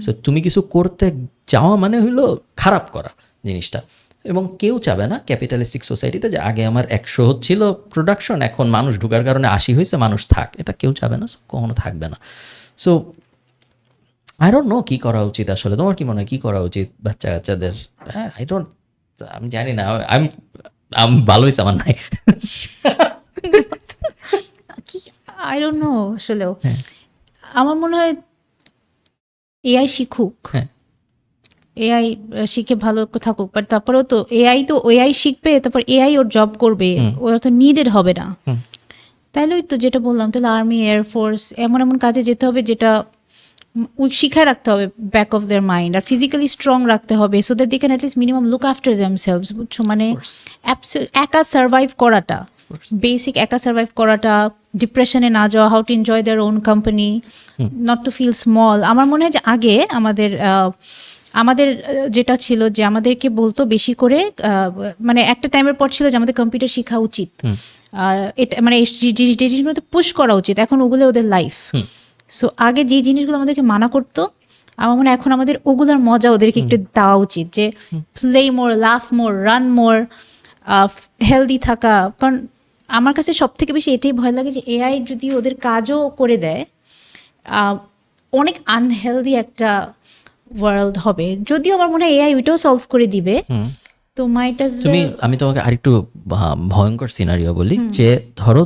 সো তুমি কিছু করতে চাওয়া মানে হইলো খারাপ করা জিনিসটা, এবং কেউ চাবে না ক্যাপিটালিস্টিক সোসাইটিতে যে আগে আমার 100 হচ্ছিল প্রোডাকশন, এখন মানুষ ঢুকার কারণে 80 হয়েছে, মানুষ থাক, এটা কেউ চাবে না, কখনো থাকবে না। সো আই ডোন্ট নো কি করা উচিত আসলে। তোমার কি মনে হয় কি করা উচিত বাচ্চা কাচ্চাদের? আমি জানি না, আমি ভালো হয়েছে আমার নাই। আই ডোন্ট নো আসলেও। আমার মনে হয় এআই শিখুক, হ্যাঁ। এআই শিখে ভালো থাকুক, বাট তারপরেও তো এআই শিখবে, তারপর এআই ওর জব করবে, ওরা তো নিডেড হবে না। তাইলে ওই তো যেটা বললাম, তাহলে আর্মি, এয়ারফোর্স এমন এমন কাজে যেতে হবে যেটা ওই শিখায় রাখতে হবে ব্যাক অফ দেয়ার মাইন্ড, আর ফিজিক্যালি স্ট্রং রাখতে হবে, so that they can at least minimum look after themselves, বুঝছো? মানে একা সার্ভাইভ করাটা, বেসিক একা সার্ভাইভ করাটা, ডিপ্রেশনে না যাওয়া, how to enjoy their own company, not to feel small. আমার মনে হয় যে আগে আমাদের যেটা ছিল যে আমাদেরকে বলতো বেশি করে, মানে একটা টাইমের পর ছিল যে আমাদের কম্পিউটার শেখা উচিত, আর এটা মানে এই যে জিনিসগুলোতে পুশ করা উচিত, এখন ওগুলো ওদের লাইফ। সো আগে যে জিনিসগুলো আমাদেরকে মানা করতো, আমার মনে হয় এখন আমাদের ওগুলোর মজা ওদেরকে একটু দেওয়া উচিত, যে প্লে মোর, লাফ মোর, রান মোর, হেলদি থাকা। কারণ আমার কাছে সব থেকে বেশি এটাই ভয় লাগে যে এআই যদি ওদের কাজও করে দেয়, অনেক আনহেলদি একটা ওয়ার্ল্ড হবে। যদিও আমার মনে হয় এআই ওইটাও সলভ করে দিবে, তো মাইট অ্যাজ আমি তোমাকে আরেকটু ভয়ঙ্কর সিনারিও বলি, যে ধরো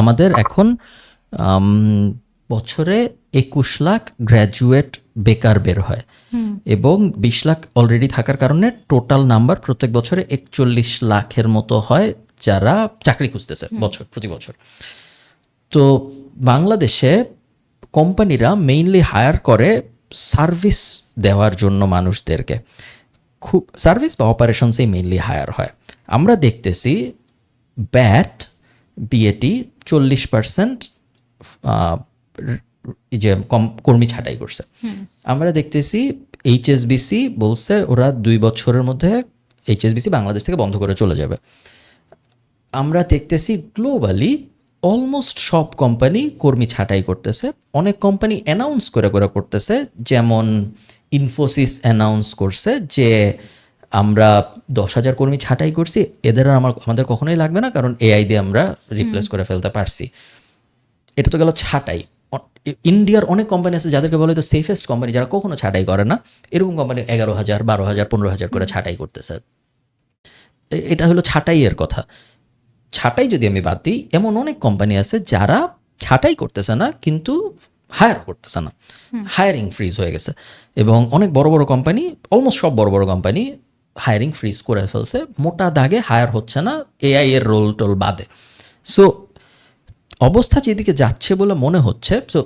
আমাদের এখন বছরে 21 লাখ গ্র্যাজুয়েট বেকার বের হয়, এবং 20 লাখ অলরেডি থাকার কারণে টোটাল নাম্বার প্রত্যেক বছরে 41 লাখের মতো হয় যারা চাকরি খুঁজতেছে প্রতি বছর। তো বাংলাদেশে কোম্পানিরা মেইনলি হায়ার করে সার্ভিস দেওয়ার জন্য মানুষদেরকে, খুব সার্ভিস বা অপারেশনসেই মেইনলি হায়ার হয়। আমরা দেখতেছি বিএটি 40% যে কর্মী ছাঁটাই করছে। আমরা দেখতেছি এইচএসবিসি বলছে ওরা 2 বছরের মধ্যে এইচএসবিসি বাংলাদেশ থেকে বন্ধ করে চলে যাবে। আমরা দেখতেছি গ্লোবালি অলমোস্ট সব কোম্পানি কর্মী ছাঁটাই করতেছে। অনেক কোম্পানি অ্যানাউন্স করে করতেছে, যেমন ইনফোসিস অ্যানাউন্স করছে যে আমরা 10,000 কর্মী ছাঁটাই করছি, এদের আর আমাদের কখনোই লাগবে না, কারণ এআই দিয়ে আমরা রিপ্লেস করে ফেলতে পারছি। এটা তো গেল ছাঁটাই। ইন্ডিয়ার অনেক কোম্পানি আছে যাদেরকে বলে তো সেফেস্ট কোম্পানি, যারা কখনো ছাঁটাই করে না, এরকম কোম্পানি 11,000, 12,000, 15,000 করে ছাঁটাই করতেছে। এটা হলো ছাঁটাইয়ের কথা। ছাঁটাই যদি আমি বাদ দিই, এমন অনেক কোম্পানি আছে যারা ছাঁটাই করতেছে না, কিন্তু হায়ার করতেছে না, হায়ারিং ফ্রিজ হয়ে গেছে। এবং অনেক বড় বড় কোম্পানি, অলমোস্ট সব বড় বড় কোম্পানি হায়ারিং ফ্রিজ করে ফেলছে, মোটা দাগে হায়ার হচ্ছে না এআই এর রোল টোল বাদে। সো অবস্থা যেদিকে যাচ্ছে বলে মনে হচ্ছে, সো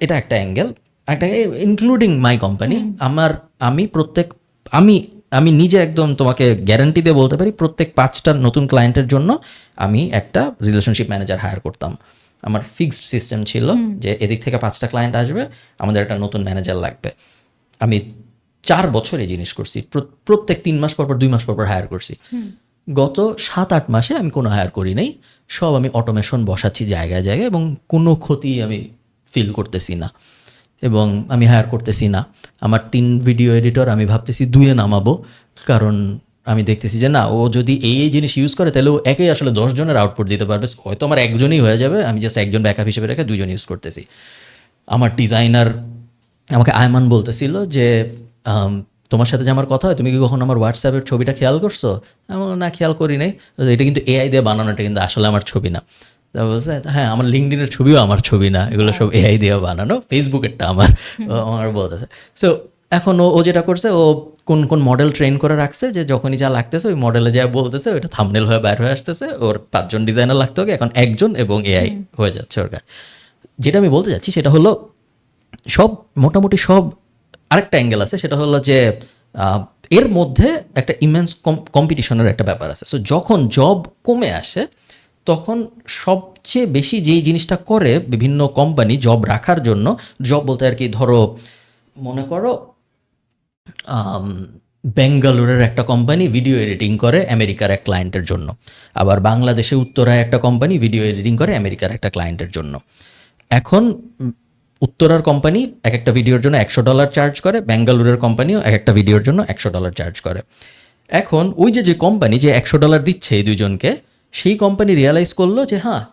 এটা একটা অ্যাঙ্গেল, একটা ইনক্লুডিং মাই কোম্পানি। আমি নিজে একদম তোমাকে গ্যারান্টি দিয়ে বলতে পারি, প্রত্যেক 5টা নতুন ক্লায়েন্টের জন্য আমি একটা রিলেশনশিপ ম্যানেজার হায়ার করতাম। আমার ফিক্সড সিস্টেম ছিল যে এদিক থেকে 5টা ক্লায়েন্ট আসবে, আমাদের একটা নতুন ম্যানেজার লাগবে। আমি 4 বছর এই জিনিস করছি, প্রত্যেক 3 মাস পর 2 মাস পর হায়ার করছি। গত 7-8 মাসে আমি কোনো হায়ার করি নাই, সব আমি অটোমেশন বসাচ্ছি জায়গায় জায়গায়, এবং কোনো ক্ষতি আমি ফিল করতেছি না, এবং আমি হায়ার করতেছি না। আমার 3 ভিডিও এডিটর আমি ভাবতেছি 2-এ নামাবো, কারণ আমি দেখতেছি যে না, ও যদি এই জিনিস ইউজ করে তাহলে ও একেই আসলে 10 জনের আউটপুট দিতে পারবে। হয়তো আমার একজনই হয়ে যাবে, আমি জাস্ট একজন ব্যাকআপ হিসেবে রেখে 2 জন ইউজ করতেছি। আমার ডিজাইনার আমাকে আয়মান বলতেছিল যে তোমার সাথে যে আমার কথা হয়, তুমি কি কখন আমার হোয়াটসঅ্যাপের ছবিটা খেয়াল করছো? আমি বললাম না, খেয়াল করি নাই। এটা কিন্তু এআই দিয়ে বানানো, এটা কিন্তু আসলে আমার ছবি না। তা বলছে হ্যাঁ, আমার লিঙ্কডিনের ছবিও আমার ছবি না, এগুলো সব এআই দিয়ে বানানো, ফেসবুকেরটা আমার বলতেছে। সো এখন ও যেটা করছে, ও কোন কোন মডেল ট্রেন করে রাখছে, যে যখনই যা লাগতেছে ওই মডেলে যা বলতেছে ওইটা থাম্বনেল হয়ে বাইর হয়ে আসতেছে। ওর 5 জন ডিজাইনার লাগতে হবে, এখন 1 জন, এবং এআই হয়ে যাচ্ছে ওর কাজ। যেটা আমি বলতে চাচ্ছি সেটা হলো সব মোটামুটি সব। আরেকটা অ্যাঙ্গেল আছে, সেটা হলো যে এর মধ্যে একটা ইমেন্স কম্পিটিশনের একটা ব্যাপার আছে। সো যখন জব কমে আসে, তখন সবচেয়ে বেশি যেই জিনিসটা করে বিভিন্ন কোম্পানি জব রাখার জন্য, জব বলতে আর কি, ধরো মনে করো বেঙ্গালুরের একটা কোম্পানি ভিডিও এডিটিং করে আমেরিকার এক ক্লায়েন্টের জন্য, আবার বাংলাদেশে উত্তরায় একটা কোম্পানি ভিডিও এডিটিং করে আমেরিকার একটা ক্লায়েন্টের জন্য। এখন উত্তরার কোম্পানি এক একটা ভিডিওর জন্য $100 চার্জ করে, বেঙ্গালুরের কোম্পানিও এক একটা ভিডিওর জন্য $100 চার্জ করে। এখন ওই যে কোম্পানি যে $100 দিচ্ছে এই দুজনকে, সেই কোম্পানি রিয়ালাইজ করলো যে হ্যাঁ,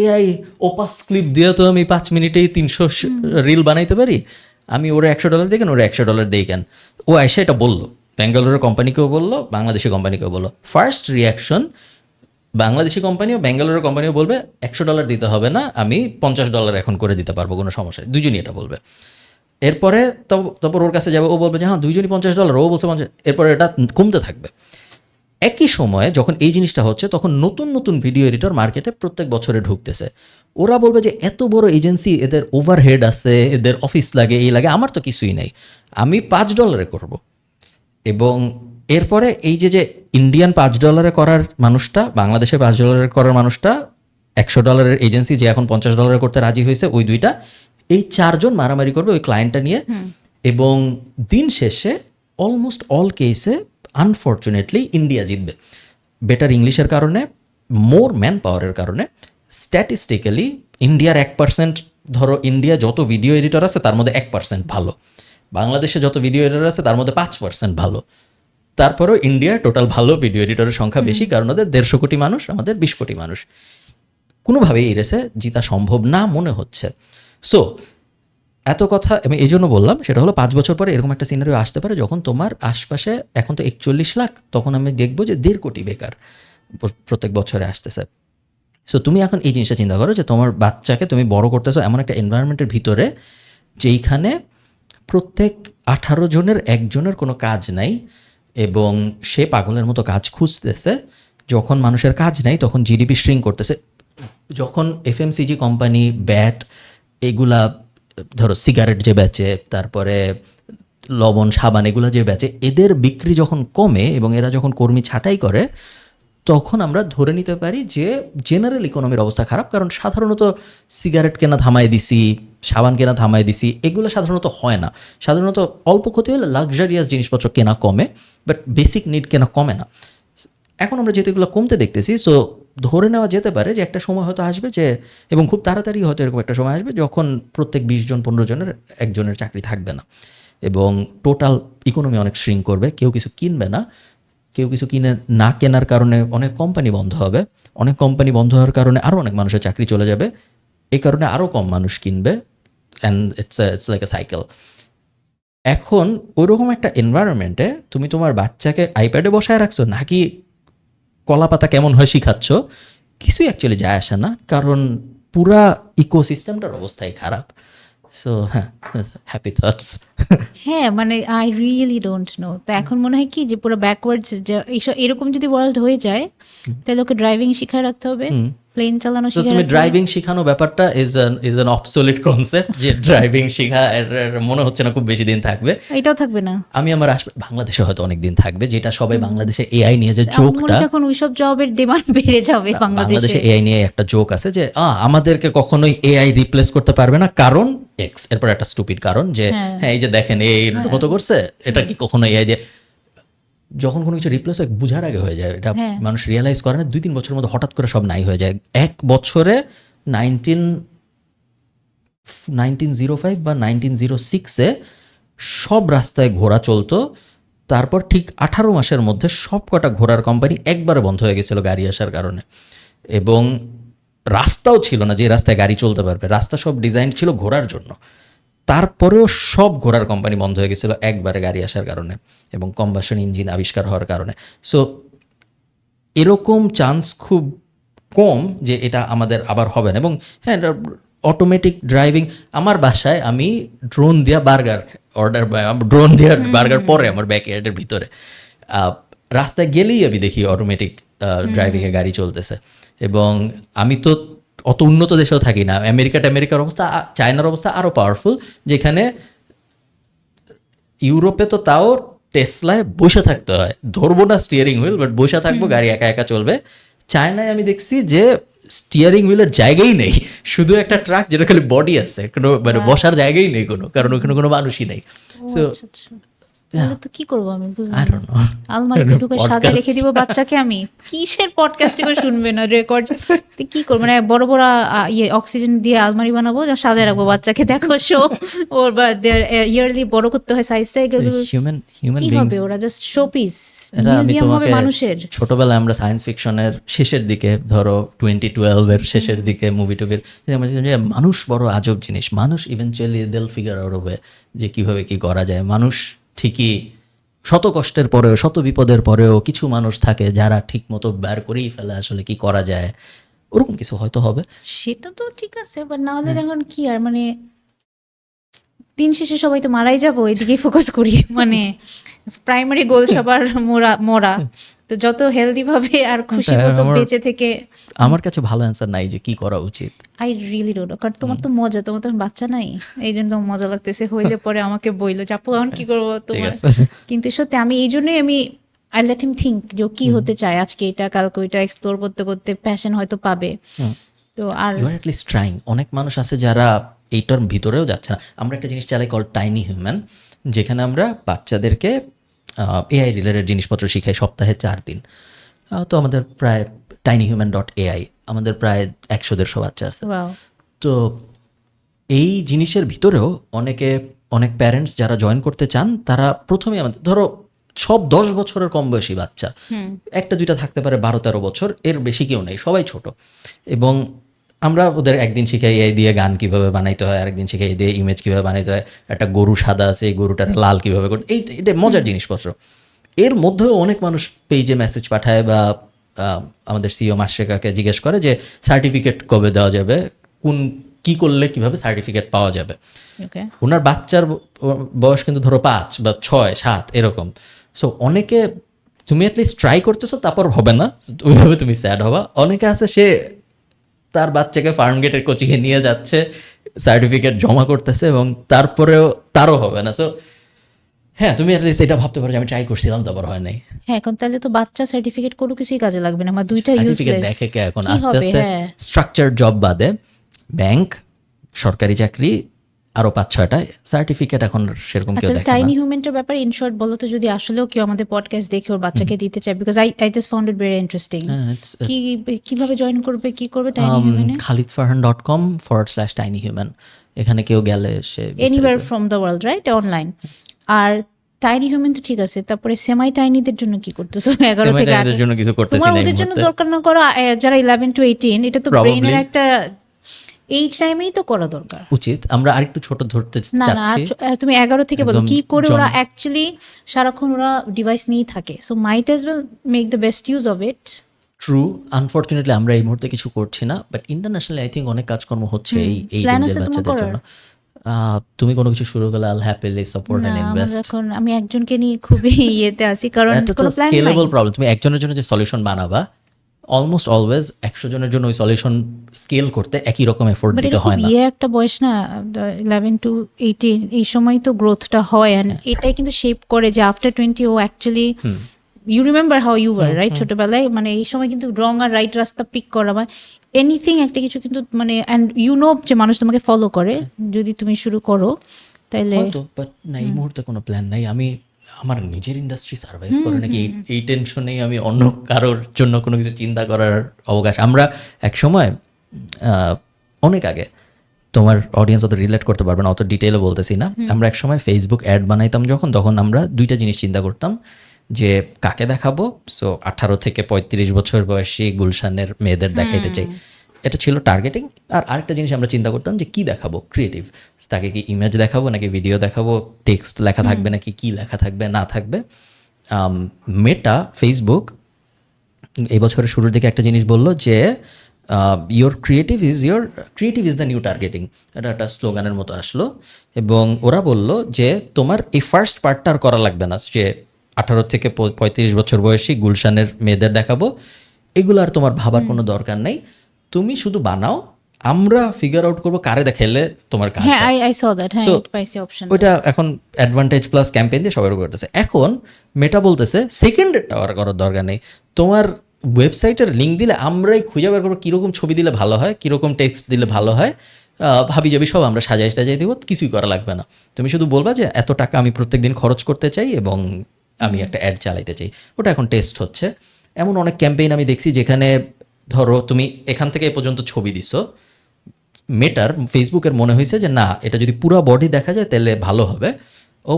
এআই ওপাস ক্লিপ দিয়ে তো আমি 5 মিনিটেই 300 রিল বানাইতে পারি, আমি ওরা $100 দিই কেন, ওরা $100 দিই কেন। ও এসে এটা বললো, বেঙ্গালুরের কোম্পানিকেও বললো, বাংলাদেশি কোম্পানিকেও বললো। ফার্স্ট রিয়াকশন বাংলাদেশি কোম্পানিও বেঙ্গালুরের কোম্পানিও বলবে $100 দিতে হবে না, আমি $50 এখন করে দিতে পারবো, কোনো সমস্যা নেই, দুজনই এটা বলবে। এরপরে তারপর ওর কাছে যাবে, ও বলবে যে হ্যাঁ দুইজনই $50, ও বলছে 50, এরপরে এটা কমতে থাকবে। একই সময়ে যখন এই জিনিসটা হচ্ছে তখন নতুন নতুন ভিডিও এডিটর মার্কেটে প্রত্যেক বছরে ঢুকতেছে। ওরা বলবে যে এত বড় এজেন্সি, এদের ওভারহেড আছে, এদের অফিস লাগে, এই লাগে, আমার তো কিছুই নেই, আমি $5 করব। এবং এরপরে এই যে ইন্ডিয়ান $5 করার মানুষটা, বাংলাদেশে $5 করার মানুষটা, $100 এজেন্সি যে এখন $50 করতে রাজি হয়েছে, ওই দুইটা, এই 4 জন মারামারি করবে ওই ক্লায়েন্টটা নিয়ে। এবং দিন শেষে অলমোস্ট অল কেসে আনফর্চুনেটলি ইন্ডিয়া জিতবে। বেটার ইংলিশের কারণে, মোর ম্যান পাওয়ারের কারণে। স্ট্যাটিস্টিক্যালি ইন্ডিয়ার 1%, ধরো ইন্ডিয়া যত ভিডিও এডিটর আছে তার মধ্যে 1% ভালো, বাংলাদেশে যত ভিডিও এডিটর আছে তার মধ্যে 5% ভালো। তারপরেও ইন্ডিয়ার টোটাল ভালো ভিডিও এডিটরের সংখ্যা বেশি, কারণ ওদের 150 কোটি মানুষ, আমাদের 20 কোটি মানুষ। কোনোভাবেই এই রেসে জিতা সম্ভব না মনে হচ্ছে। সো এত কথা আমি এই জন্য বললাম, সেটা হলো 5 বছর পরে এরকম একটা সিনারিও আসতে পারে যখন তোমার আশপাশে, এখন তো 41 লাখ, তখন আমি দেখবো যে 1.5 কোটি বেকার প্রত্যেক বছরে আসতেছে। সো তুমি এখন এই জিনিসটা চিন্তা করো যে তোমার বাচ্চাকে তুমি বড় করতেছো এমন একটা এনভায়রনমেন্টের ভিতরে যেইখানে প্রত্যেক 18 জনের একজনের কোনো কাজ নাই এবং সে পাগলের মতো কাজ খুঁজতেছে। যখন মানুষের কাজ নাই তখন জিডিপি শ্রিঙ্ক করতেছে। যখন এফএমসিজি কোম্পানি, ব্যাট, এগুলা ধরো সিগারেট যে বেচে, তারপরে লবণ, সাবান, এগুলা যে বেচে, এদের বিক্রি যখন কমে এবং এরা যখন কর্মী ছাঁটাই করে, তখন আমরা ধরে নিতে পারি যে জেনারেল ইকোনমির অবস্থা খারাপ। কারণ সাধারণত সিগারেট কেনা থামায় দিছি, সাবান কেনা থামায় দিছি, এগুলো সাধারণত হয় না। সাধারণত অল্প ক্ষতি হলে লাক্সারিয়াস জিনিসপত্র কেনা কমে, বাট বেসিক নিড কেনা কমে না। এখন আমরা যেহেতু এগুলো কমতে দেখতেছি, সো ধরে নেওয়া যেতে পারে যে একটা সময় হয়তো আসবে যে, এবং খুব তাড়াতাড়ি হয়তো এরকম একটা সময় আসবে যখন প্রত্যেক 20 জন 15 জনের একজনের চাকরি থাকবে না এবং টোটাল ইকোনমি অনেক শ্রিঙ্ক করবে। কেউ কিছু কিনবে না, কেউ কিছু কিনে না কেনার কারণে অনেক কোম্পানি বন্ধ হবে, অনেক কোম্পানি বন্ধ হওয়ার কারণে আরও অনেক মানুষের চাকরি চলে যাবে, এই কারণে আরও কম মানুষ কিনবে, and it's like a cycle. এখন ওইরকম একটা এনভায়রনমেন্টে তুমি তোমার বাচ্চাকে আইপ্যাডে বসায় রাখছো নাকি কলা পাতা কেমন হয় শিখাচ্ছ, কিছুই অ্যাকচুয়ালি যায় আসে না, কারণ পুরা ইকোসিস্টেমটার অবস্থাই খারাপ। সো হ্যাঁ, হ্যাপি থটস। হ্যাঁ, মানে আই রিয়েলি ডোন্ট নো। তো এখন মনে হয় কি যে পুরো ব্যাকওয়ার্ডস, যে এইসব এরকম যদি ওয়ার্ল্ড হয়ে যায় তাহলে ওকে ড্রাইভিং শিখায় রাখতে হবে, প্লেন চালানো তো শিখায় তুমি রাখতে হবে। ড্রাইভিং শেখানো ব্যাপারটা ইজ অ্যান অবসোলিট কনসেপ্ট, যে ড্রাইভিং শেখা মনে হচ্ছে না খুব বেশি দিন থাকবে। এটাও থাকবে না। আমি আমার বাংলাদেশে হয়তো অনেক দিন থাকবে, যেটা সবাই বাংলাদেশে এআই নিয়ে যে আমার মনে জোকটা, হচ্ছে এখন ওইসব জবের ডিমান্ড বেড়ে যাবে বাংলাদেশে। বাংলাদেশে এআই নিয়ে একটা জোক আছে যে আমাদেরকে কখনোই এআই রিপ্লেস করতে পারবে না, কারণ এক্স, এরপর একটা স্টুপিড কারণ যে হ্যাঁ এই যে দেখেন এই মতো করছে, এটা কি কখনো এআই দিয়ে, যখন কোনো কিছু রিপ্লেস হয় বুঝার আগে হয়ে যায়, এটা হ্যাঁ। মানুষ রিয়েলাইজ করে না, 2-3 বছরের মধ্যে হঠাৎ করে সব নাই হয়ে যায়। 1 বছরে 1905 বা 1906-এ সব রাস্তায় ঘোড়া চলতো, তারপর ঠিক 18 মাসের মধ্যে সব কটা ঘোড়ার কোম্পানি একবারে বন্ধ হয়ে গেছিল গাড়ি আসার কারণে। এবং রাস্তাও ছিল না যে রাস্তায় গাড়ি চলতে পারবে, রাস্তা সব ডিজাইন ছিল ঘোড়ার জন্য, তারপরেও সব ঘোড়ার কোম্পানি বন্ধ হয়ে গেছিলো একবারে গাড়ি আসার কারণে এবং কম্বাশন ইঞ্জিন আবিষ্কার হওয়ার কারণে। সো এরকম চান্স খুব কম যে এটা আমাদের আবার হবে না। এবং হ্যাঁ, অটোমেটিক ড্রাইভিং, আমার বাসায় আমি ড্রোন দিয়া বার্গার অর্ডার, ড্রোন দিয়া বার্গার পরে আমার ব্যাকইয়ার্ডের ভিতরে রাস্তায় গেলেই আমি দেখি অটোমেটিক ড্রাইভিংয়ে গাড়ি চলতেছে। এবং আমি তো অত উন্নত দেশেও থাকি না, আমেরিকার অবস্থা, চায়নার অবস্থা আরও পাওয়ারফুল, যেখানে ইউরোপে তো তাও টেসলায় বসে থাকতে হয়, ধরবো না স্টিয়ারিং হুইল, বাট বসে থাকবো, গাড়ি একা একা চলবে। চায়নায় আমি দেখছি যে স্টিয়ারিং হুইলের জায়গাই নেই, শুধু একটা ট্রাক যেটা খালি বডি আছে, কোনো মানে বসার জায়গাই নেই কোনো, কারণ ওখানে কোনো মানুষই নেই। সো আচ্ছা, আচ্ছা। তাহলে তো কি করবো আমি বুঝলাম I না। don't know. আলমারিতে ঢুকে সাজিয়ে Podcast. রেখে দিব বাচ্চাকে আমি, কিসের পডকাস্টে করে শুনবে না রেকর্ড, তো কি করবো, মানে বড় বড় অক্সিজেন দিয়ে আলমারি বানাবো, সাজিয়ে রাখবো বাচ্চাকে, দেখো শো ওর বা ইয়ারলি বড় করতে হয় সাইজটা, হিউম্যান কি বিংস, হবে ওরা, জাস্ট শো পিস, এটা আমি মিউজিয়াম হবে তোমাকে মানুষের। ছোটবেলায় আমরা সায়েন্স ফিকশনের শেষের দিকে, ধরো 2012-এর শেষের দিকে মুভি টুভির, আমরা জানি যে মানুষ বড় আজব জিনিস, মানুষ ইভেনচুয়ালি দেল ফিগার আউট হবে যে কিভাবে কি করা যায়। মানুষ ঠিকই শত কষ্টের পরেও, শত বিপদের পরেও কিছু মানুষ থাকে যারা ঠিক মতো বের করেই ফেলে আসলে কি করা যায়, ওরকম কিছু হয়তো হবে। সেটা তো ঠিক আছে, বাট না হলে এখন কি আর, মানে দিন শেষে সবাই তো মারাই যাবো, এদিকেই ফোকাস করি। মানে প্রাইমারি গোল সবার মরা। তো যত হেলদি ভাবে আর খুশি মতো বেঁচে থেকে। আমার কাছে ভালো অ্যান্সার নাই যে কি করা উচিত। আই রিয়েলি ডোন্ট নো, কারণ তোমার তো মজা, তোমার তো বাচ্চা নাই, এই জন্য তোমার মজা লাগতেছে। হইলে পরে আমাকে বইলো যে আপু এখন কি করবো তোমার। কিন্তু সত্যি আমি এই জন্যই আই লেট হিম থিঙ্ক যে ও কি হতে চায়, আজকে এটা কালকে ওইটা এক্সপ্লোর করতে করতে প্যাশন হয়তো পাবে। তো আর you are at least trying. অনেক মানুষ আছে যারা এইটার ভিতরেও যাচ্ছে না। আমরা একটা জিনিস চালাই কল টাইনি হিউম্যান, যেখানে আমরা বাচ্চাদেরকে এআই রিলেটেড জিনিসপত্র শিখাই সপ্তাহে 4 দিন। তো আমাদের প্রায় tinyhuman.ai আমাদের প্রায় 100-150 বাচ্চা আছে। ওয়াও, তো এই জিনিসের ভিতরেও অনেক প্যারেন্টস যারা জয়েন করতে চান তারা প্রথমেই আমাদের ধরো সব 10 বছরের কম বয়সী বাচ্চা, একটা দুইটা থাকতে পারে 12-13 বছর, এর বেশি কেউ নেই, সবাই ছোট। এবং আমরা ওদের একদিন শিখাই এই দিয়ে গান কিভাবে বানাইতে হয়, আরেকদিন শিখাই দিয়ে ইমেজ কিভাবে বানাইতে হয়, একটা গরু সাদা আছে এই গরুটার লাল কিভাবে করতে, এটা মজার জিনিসপত্র। এর মধ্যেও অনেক মানুষ পেজে মেসেজ পাঠায় বা আমাদের সিও মাসরেকাকে জিজ্ঞেস করে যে সার্টিফিকেট কবে দেওয়া যাবে, কি করলে কিভাবে সার্টিফিকেট পাওয়া যাবে। ওকে, ওনার বাচ্চার বয়স কিন্তু ধরো 5 বা 6, 7 এরকম। সো অনেকে, তুমি অ্যাটলিস্ট ট্রাই করতেছো, তারপর হবে না ওইভাবে তুমি স্যাড হবা। অনেকে আছে সে তার বাচ্চাকে ফার্ম গেটের কোচিংয়ে নিয়ে যাচ্ছে, সার্টিফিকেট জমা করতেছে এবং তারপরেও তারও হবে না। সো হ্যাঁ, তুমি অ্যাটলিস্ট এটা ভাবতে পারো যে আমি ট্রাই করছিলাম, তারপর হয় নাই। হ্যাঁ এখন তাহলে তো বাচ্চা সার্টিফিকেট কোনো কিছুই কাজে লাগবে না, আমার দুইটা সার্টিফিকেট ইউজলেস। দেখে কে এখন কি আস্তে হবে? আস্তে হ্যাঁ, স্ট্রাকচার জব বাদে ব্যাংক, সরকারি চাকরি আরো 5-6টা সার্টিফিকেট এখন সেরকম কেউ দেখে টাইনি না। হিউম্যানটার ব্যাপারে ইন শর্ট বলো তো, যদি আসলেও কেউ আমাদের পডকাস্ট দেখে ওর বাচ্চাকে দিতে চায়, because I just found it very interesting. কিভাবে জয়েন করবে, কি করবে টাইনি হিউম্যানে? khalidfarhan.com/tinyhuman, এখানে কেউ গেলে সে anywhere from the world, right, online. আর টাইনি হিউম্যান তো ঠিক আছে, তারপরে সেমাই টাইনিদের জন্য কি করতেছো? 11 থেকে 18 জন্য কিছু করতেছি তোমার না এই ওদের জন্য মুহূর্তে। দরকার না করো, যারা 11 to 18, এটা তো Probably. ব্রেইনের একটা এই টাইমেই তো করা দরকার। উচিত। আমরা আরেকটু ছোট ধরতে না না, চাচ্ছি। তুমি 11 থেকে বলো একদম কি করে ওরা অ্যাকচুয়ালি সারাক্ষণ ওরা ডিভাইস নিয়েই থাকে। So might as well make the best use of it. True, unfortunately আমরা এই মুহূর্তে কিছু করছি না, বাট ইন্টারন্যাশনালি আই থিঙ্ক অনেক কাজকর্ম হচ্ছে এই Plan রেঞ্জের আছে তোমার বাচ্চাদের জন্য। তুমি কোনো কিছু শুরু করলে আল হ্যাপিলি সাপোর্ট না, এন্ড আমার ইনভেস্ট। এখন আমি একজনকে নিয়ে খুবই ইয়েতে আছি, কারণ এটা তো কোনো প্ল্যান নাই। Scalable problem. তুমি একজনের জন্য যে সলিউশন বানাবা, অলমোস্ট অলওয়েজ 100 জনের জন্য ওই সলিউশন স্কেল করতে একই রকম এফোর্ট বাট দিতে এটা খুব হয় না। একটা বয়স না, 11 to 18, এই সময় তো গ্রোথটা হয়, অ্যান্ড এটাই কিন্তু শেপ করে যে আফটার 20 ও actually you remember how you were, right, ছোটবেলায়। মানে এই সময় কিন্তু রং আর রাইট রাস্তা পিক করা বা এনিথিং একটা কিছু কিন্তু মানে, অ্যান্ড ইউ নো যে মানুষ তোমাকে ফলো করে, যদি তুমি শুরু করো তাইলে। হয়তো, বাট না, এই মুহূর্তে কোনো প্ল্যান নাই। আমার নিজের ইন্ডাস্ট্রি সার্ভাইভ করে নাকি এই টেনশনেই আমি অন্য কারোর জন্য কোনো কিছু চিন্তা করার অবকাশ। আমরা এক সময় অনেক আগে, তোমার অডিয়েন্স অত রিলেট করতে পারবে না, অত ডিটেইলে বলতেছি না। আমরা এক সময় ফেসবুক অ্যাড বানাইতাম তখন আমরা দুইটা জিনিস চিন্তা করতাম যে কাকে দেখাবো। সো 18 থেকে 35 বছর বয়সী গুলশানের মেয়েদের দেখাইতে চাই, এটা ছিল টার্গেটিং। আর আরেকটা জিনিস আমরা চিন্তা করতাম যে কি দেখাবো, ক্রিয়েটিভ, তাকে কি ইমেজ দেখাবো নাকি ভিডিও দেখাবো, টেক্সট লেখা থাকবে নাকি কি লেখা থাকবে না থাকবে। মেটা ফেসবুক এই বছরের শুরুর দিকে একটা জিনিস বললো যে your creative is the new targeting, এটা একটা স্লোগানের মতো আসলো। এবং ওরা বলল যে তোমার এই ফার্স্ট পার্টটা আর করা লাগবে না, যে 18 থেকে 35 বছর বয়সী গুলশানের মেয়েদের দেখাবো, এগুলো আর তোমার ভাবার কোনো দরকার নেই। তুমি শুধু বানাও, আমরা ফিগার আউট করবো কারে দেখাইলে তোমার কাজ। হ্যাঁ, আই স দ্যাট। হ্যাঁ, So, it পাইছি অপশন। ওইটা এখন অ্যাডভান্টেজ প্লাস ক্যাম্পেইন দিয়ে সবাই করতেছে। এখন মেটা বলতেছে সেকেন্ডেরটা আর করার দরকার নেই, তোমার ওয়েবসাইটের লিঙ্ক দিলে আমরাই খুঁজে বের করবো কীরকম ছবি দিলে ভালো হয়, কীরকম টেক্সট দিলে ভালো হয়, ভাবি যাবি সব আমরা সাজাই দিব, কিছুই করা লাগবে না। তুমি শুধু বলবা যে এত টাকা আমি প্রত্যেকদিন খরচ করতে চাই এবং আমি একটা অ্যাড চালাইতে চাই। ওটা এখন টেস্ট হচ্ছে। এমন অনেক ক্যাম্পেইন আমি দেখছি যেখানে ধরো তুমি এখান থেকে এ পর্যন্ত ছবি দিছো, মেটার ফেসবুকের মনে হয়েছে যে না, এটা যদি পুরো বডি দেখা যায় তাহলে ভালো হবে। ও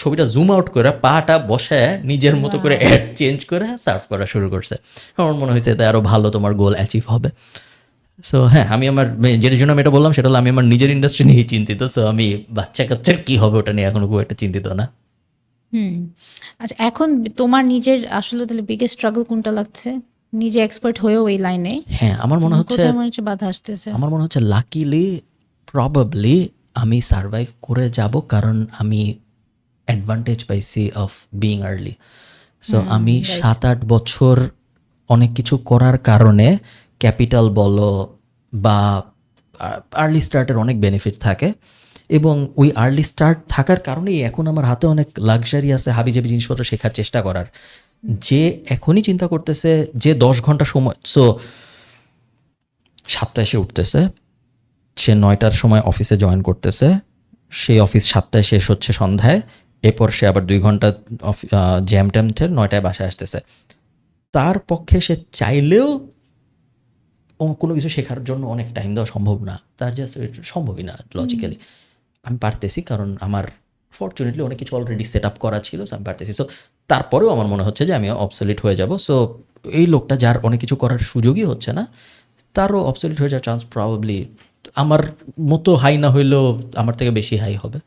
ছবিটা জুম আউট করে পাটা বসায় নিজের মতো করে অ্যাড চেঞ্জ করে সার্ভ করা শুরু করছে। আমার মনে হয়েছে এতে আরও ভালো তোমার গোল অ্যাচিভ হবে। সো হ্যাঁ, আমি আমার যেটার জন্য আমি এটা বললাম সেটা হলো আমি আমার নিজের ইন্ডাস্ট্রি নিয়েই চিন্তিত। সো আমি বাচ্চা কাচ্চার কী হবে ওটা নিয়ে এখনো খুব একটা চিন্তিত না। আচ্ছা, এখন তোমার নিজের আসলে তাহলে বিগেস্ট স্ট্রাগল কোনটা লাগছে, নিজে এক্সপার্ট হয়েও এই লাইনে? হ্যাঁ, আমার মনে হচ্ছে কোথায় মনে হচ্ছে বাধা আসতেছে? লাকিলি প্রবাবলি আমি সার্ভাইভ করে যাব কারণ আমি অ্যাডভান্টেজ পাইছি অফ বিইং আর্লি। সো আমি 7-8 বছর অনেক কিছু করার কারণে ক্যাপিটাল বলো বা আর্লি স্টার্টের অনেক বেনিফিট থাকে, এবং ওই আর্লি স্টার্ট থাকার কারণেই এখন আমার হাতে অনেক লাক্সারি আছে হাবিজাবি জিনিসপত্র শেখার চেষ্টা করার। যে এখনই চিন্তা করতেছে যে 10 ঘন্টা সময়, সো 7টায় সে উঠতেছে, সে 9টার সময় অফিসে জয়েন করতেছে, সেই অফিস 7টায় শেষ হচ্ছে সন্ধ্যায়, এরপর সে আবার 2 ঘন্টা জ্যাম ট্যাম ঠেল 9টায় বাসায় আসতেছে। তার পক্ষে সে চাইলেও কোনো কিছু শেখার জন্য অনেক টাইম দেওয়া সম্ভব না, তার জাস্ট সম্ভবই না লজিক্যালি। আমি পারতেছি কারণ আমার ফর্চুনেটলি অনেক কিছু অলরেডি সেট আপ করা ছিল, সো আমি পারতেছি। সো তারপরেও আমার মনে হচ্ছে যে আমি অবসলিট হয়ে যাব। সো এই লোকটা যার অনেক কিছু করার সুযোগই হচ্ছে না, তারও অবসলিট হয়ে যাওয়ার চান্স প্রবাবলি আমার মতো হাই না হইলেও আমার থেকে বেশি হাই হবে।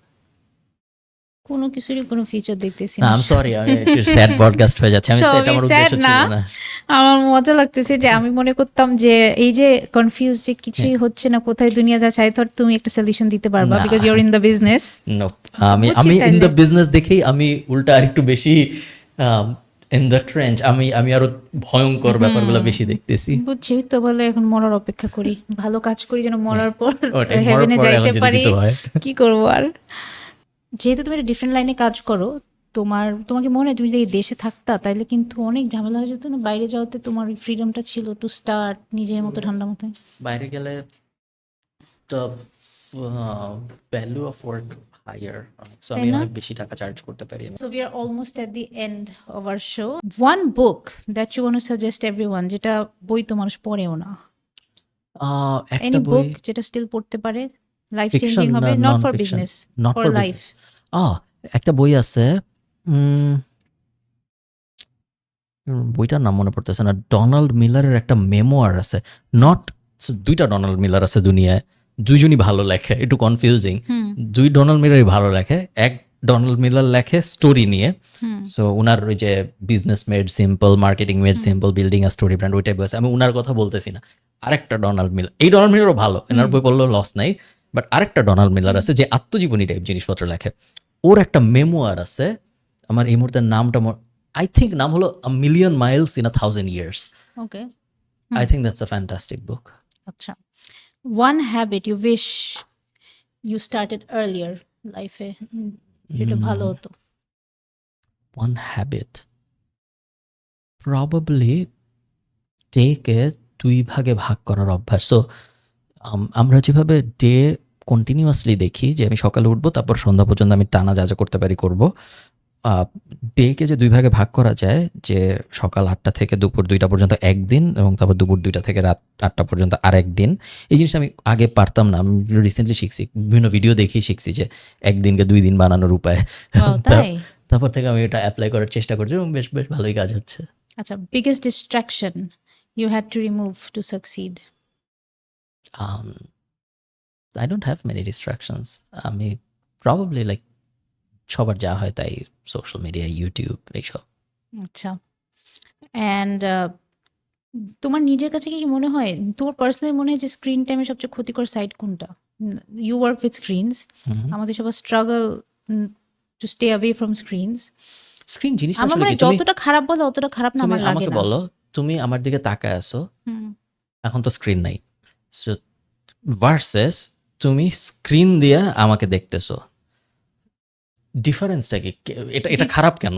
কোনো কিছুরই কোনো ফিচার দেখতেছি না, না। আই এম সরি, আমি একটু স্যাড পডকাস্ট হয়ে যাচ্ছে। আমি সেটা আমার উদ্দেশ্য ছিল না। আমার মজা লাগতেছে যে আমি মনে করতাম যে এই যে কনফিউজ যে কিছুই হচ্ছে না, কোথায় দুনিয়া যাচ্ছে, আই থট তুমি একটা সলিউশন দিতে পারবা না। Because you are in the business. No, আমি ইন দ্য বিজনেস দেখেই আমি উল্টা আরেকটু বেশি ইন দ্য ট্রেঞ্চ, আমি আরো ভয়ঙ্কর ব্যাপারগুলো বেশি দেখতেছি। বুঝছি, তো বলে এখন মরার অপেক্ষা করি, ভালো কাজ করি যেন মরার পর ওটাই, মরার হেভেনে পরে এখন যাইতে যদি পারি। কিছু হয়। কি করবো আর। যেহেতু তুমি একটা ডিফারেন্ট লাইনে কাজ করো, তোমাকে মনে হয় তুমি যদি এই দেশে থাকতা তাইলে কিন্তু অনেক ঝামেলা হয়ে যেত না? বাইরে যাওয়াতে তোমার ফ্রিডমটা ছিল টু স্টার্ট নিজের মতো ঠান্ডা মতো। বাইরে গেলে the value of work higher, so আমি তাই না? অনেক বেশি টাকা চার্জ করতে পারি। So we are almost at the end of our show. One book that you want to suggest everyone, যেটা বই তো মানুষ পড়েও না, একটা any বই, book যেটা স্টিল পড়তে পারে, লাইফ ফিকশন চেঞ্জিং হবে, না not known for fiction? Business, not for for life. Business. একটা বই আছে, বইটার নাম মনে পড়তেছে না। ডোনাল্ড মিলারের একটা মেমোয়ার আছে, নট, দুইটা ডোনাল্ড মিলার আছে দুনিয়ায়, দুইজনই ভালো লেখে, একটু কনফিউজিং। দুই ডোনাল্ড মিলারই ভালো লেখে। এক ডোনাল্ড মিলার লেখে স্টোরি নিয়ে, সো উনার ওই যে business made simple, marketing made simple, building a story brand, ওই টাইপ আছে। আমি উনার কথা বলতেছি না, আরেকটা ডোনাল্ড মিলার। এই ডোনাল্ড মিলারও ভালো, এনার বই পড়লেও লস নাই, বাট আরেকটা ডোনাল্ড মিলার আছে যে আত্মজীবনী টাইপ জিনিসপত্র লেখে। ওর একটা মেমোয়ার আছে, আমার এই মুহূর্তে নামটা I think নাম হলো A Million Miles in a Thousand Years. Okay, I think that's a fantastic book. আচ্ছা। One habit you wish you started earlier লাইফে, যেটা ভালো হতো। One habit. Probably take এ 2 ভাগে ভাগ করার অভ্যাস। সো আমরা যেভাবে ডে কন্টিনিউয়াসলি দেখি যে আমি সকালে উঠবো, তারপর সন্ধ্যা পর্যন্ত আমি টানা যা যা করতে পারি করবো। ডেকে যে 2 ভাগে ভাগ করা যায়, যে সকাল 8টা থেকে দুপুর 2টা পর্যন্ত একদিন, এবং তারপর দুপুর 2টা থেকে রাত 8টা পর্যন্ত আরেক দিন। এই জিনিসটা আমি আগে পারতাম না, আমি রিসেন্টলি শিখছি, বিভিন্ন ভিডিও দেখেই শিখছি যে একদিনকে 2 দিন বানানোর উপায়। Wow, তাই? তারপর থেকে আমি এটা অ্যাপ্লাই করার চেষ্টা করছি এবং বেশ বেশ ভালোই কাজ হচ্ছে। আচ্ছা, biggest distraction you had to remove to succeed? I don't have many distractions. আমি probably like সবার যা হয় তাই, সোশ্যাল মিডিয়া, ইউটিউব, এইসব। আচ্ছা, অ্যান্ড তোমার নিজের কাছে কি মনে হয়, তোমার পার্সোনালি মনে হয় যে স্ক্রিন টাইমের সবচেয়ে ক্ষতিকর সাইড কোনটা? ইউ ওয়ার্ক উইথ স্ক্রিনস, আমাদের সবার struggle to stay away from screens. Screen জিনিসটা আমার আসলে মনে কি, হয় যতটা খারাপ বলে অতটা খারাপ না তুমি আমার লাগে আমাকে না। বলো, তুমি আমার দিকে তাকায় আছো, এখন তো স্ক্রিন নাই, সো ভার্সেস তুমি স্ক্রিন দিয়ে আমাকে দেখতেছো, ডিফারেন্সটা কি? এটা খারাপ কেন?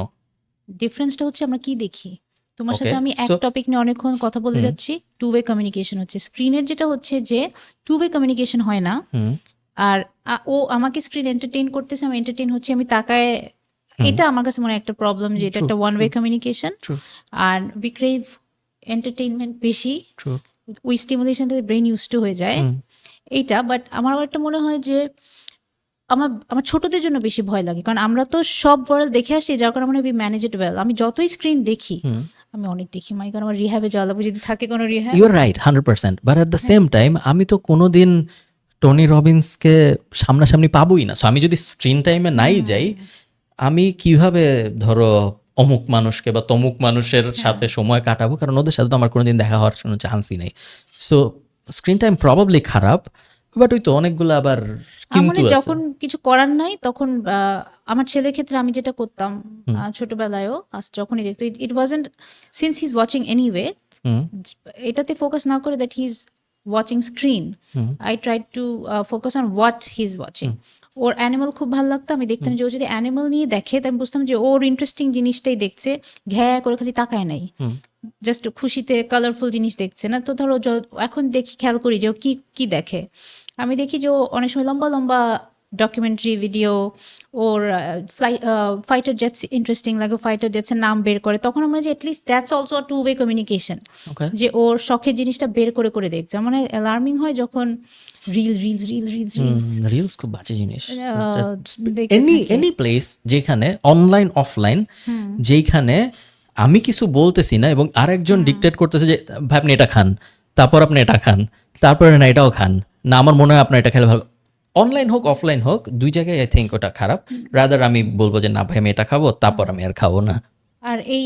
ডিফারেন্সটা হচ্ছে আমরা কি দেখি। তোমার Okay, সাথে আমি এক so- টপিক নিয়ে অনেকক্ষণ কথা বলতে যাচ্ছি, টু ওয়ে কমিউনিকেশন হচ্ছে। স্ক্রিনের যেটা হচ্ছে যে টু ওয়ে কমিউনিকেশন হয় না, আর ও আমাকে স্ক্রিন এন্টারটেইন করতেছে, আমি এন্টারটেইন হচ্ছি, আমি তাকায়, এটা আমার কাছে মনে হয় একটা প্রবলেম, যে এটা True, একটা ওয়ান ওয়ে কমিউনিকেশন। True. আর উই ক্রেভ এন্টারটেইনমেন্ট বেশি, True. ওই স্টিমুলেশনটা ব্রেন ইউজ টু হয়ে যায় এইটা। বাট আমার একটা মনে হয় যে আমার ছোটদের জন্য বেশি ভয় লাগে, কারণ আমরা তো সব ওয়ার্ল্ড দেখে আসি, যার কারণে মনে হয় ম্যানেজ ইট ওয়েল। আমি যতই স্ক্রিন দেখি, আমি অনেক দেখি মাই, কারণ আমার রিহ্যাবে যাওয়া লাগবে, যদি থাকে কোনো rehab. You are right 100%, but at the same time আমি তো কোনোদিন টনি রবিন্সকে সামনাসামনি পাবোই না। সো আমি যদি স্ক্রিন টাইমে নাই যাই, আমি কিভাবে ধরো অমুক মানুষকে বা তমুক মানুষের সাথে সময় কাটাবো, কারণ ওদের সাথে তো আমার কোনোদিন দেখা হওয়ার কোনো চান্সই নেই। সো স্ক্রিন টাইম প্রবাবলি খারাপ, বাট ওই তো অনেকগুলো আবার আমার কিন্তু আছে। যখন কিছু করার নাই তখন আমার ছেলের ক্ষেত্রে আমি যেটা করতাম ছোটবেলায়ও যখনই দেখতো, it wasn't since he is watching anyway, hmm এটাতে ফোকাস না করে that he is watching screen, I try to focus on what he is watching. ওর অ্যানিমাল খুব ভালো লাগতো, আমি দেখতাম যে ও যদি অ্যানিমাল নিয়ে দেখে তাই আমি বুঝতাম যে ওর ইন্টারেস্টিং জিনিসটাই দেখছে, ঘ্যা করে খালি তাকায় নাই, জাস্ট খুশিতে কালারফুল জিনিস দেখছে না। তো ধরো এখন দেখি, খেয়াল করি যে ও কি কি দেখে। আমি দেখি যে ও অনেক সময় লম্বা লম্বা ডকুমেন্টারি ভিডিও, ওর ফাইটার জেটস ইন্টারেস্টিং লাগে, ফাইটার জেটসের নাম বের করে, তখন আমরা যে at least that's also two way communication, ওকে যে ওর শখের জিনিসটা বের করে করে দেখছে। মানে অ্যালার্মিং হয় যখন reels reels reels reels reels reels খুব বাজে জিনিস। দেখতে এনি থাকে। এনি প্লেস যেখানে অনলাইন অফলাইন, যেখানে আমি কিছু বলতেছি না এবং আরেকজন ডিকটেট করতেছে যে ভাই আপনি এটা খান, তারপর আপনি এটা খান, তারপরে না এটাও খান, না আমার মনে হয় আপনার এটা খেলে ভালো। অনলাইন হোক অফলাইন হোক, দুই জায়গায় আই থিঙ্ক ওটা খারাপ। রাদার আমি বলবো যে না ভাই আমি এটা খাবো, তারপর আমি আর খাবো না। আর এই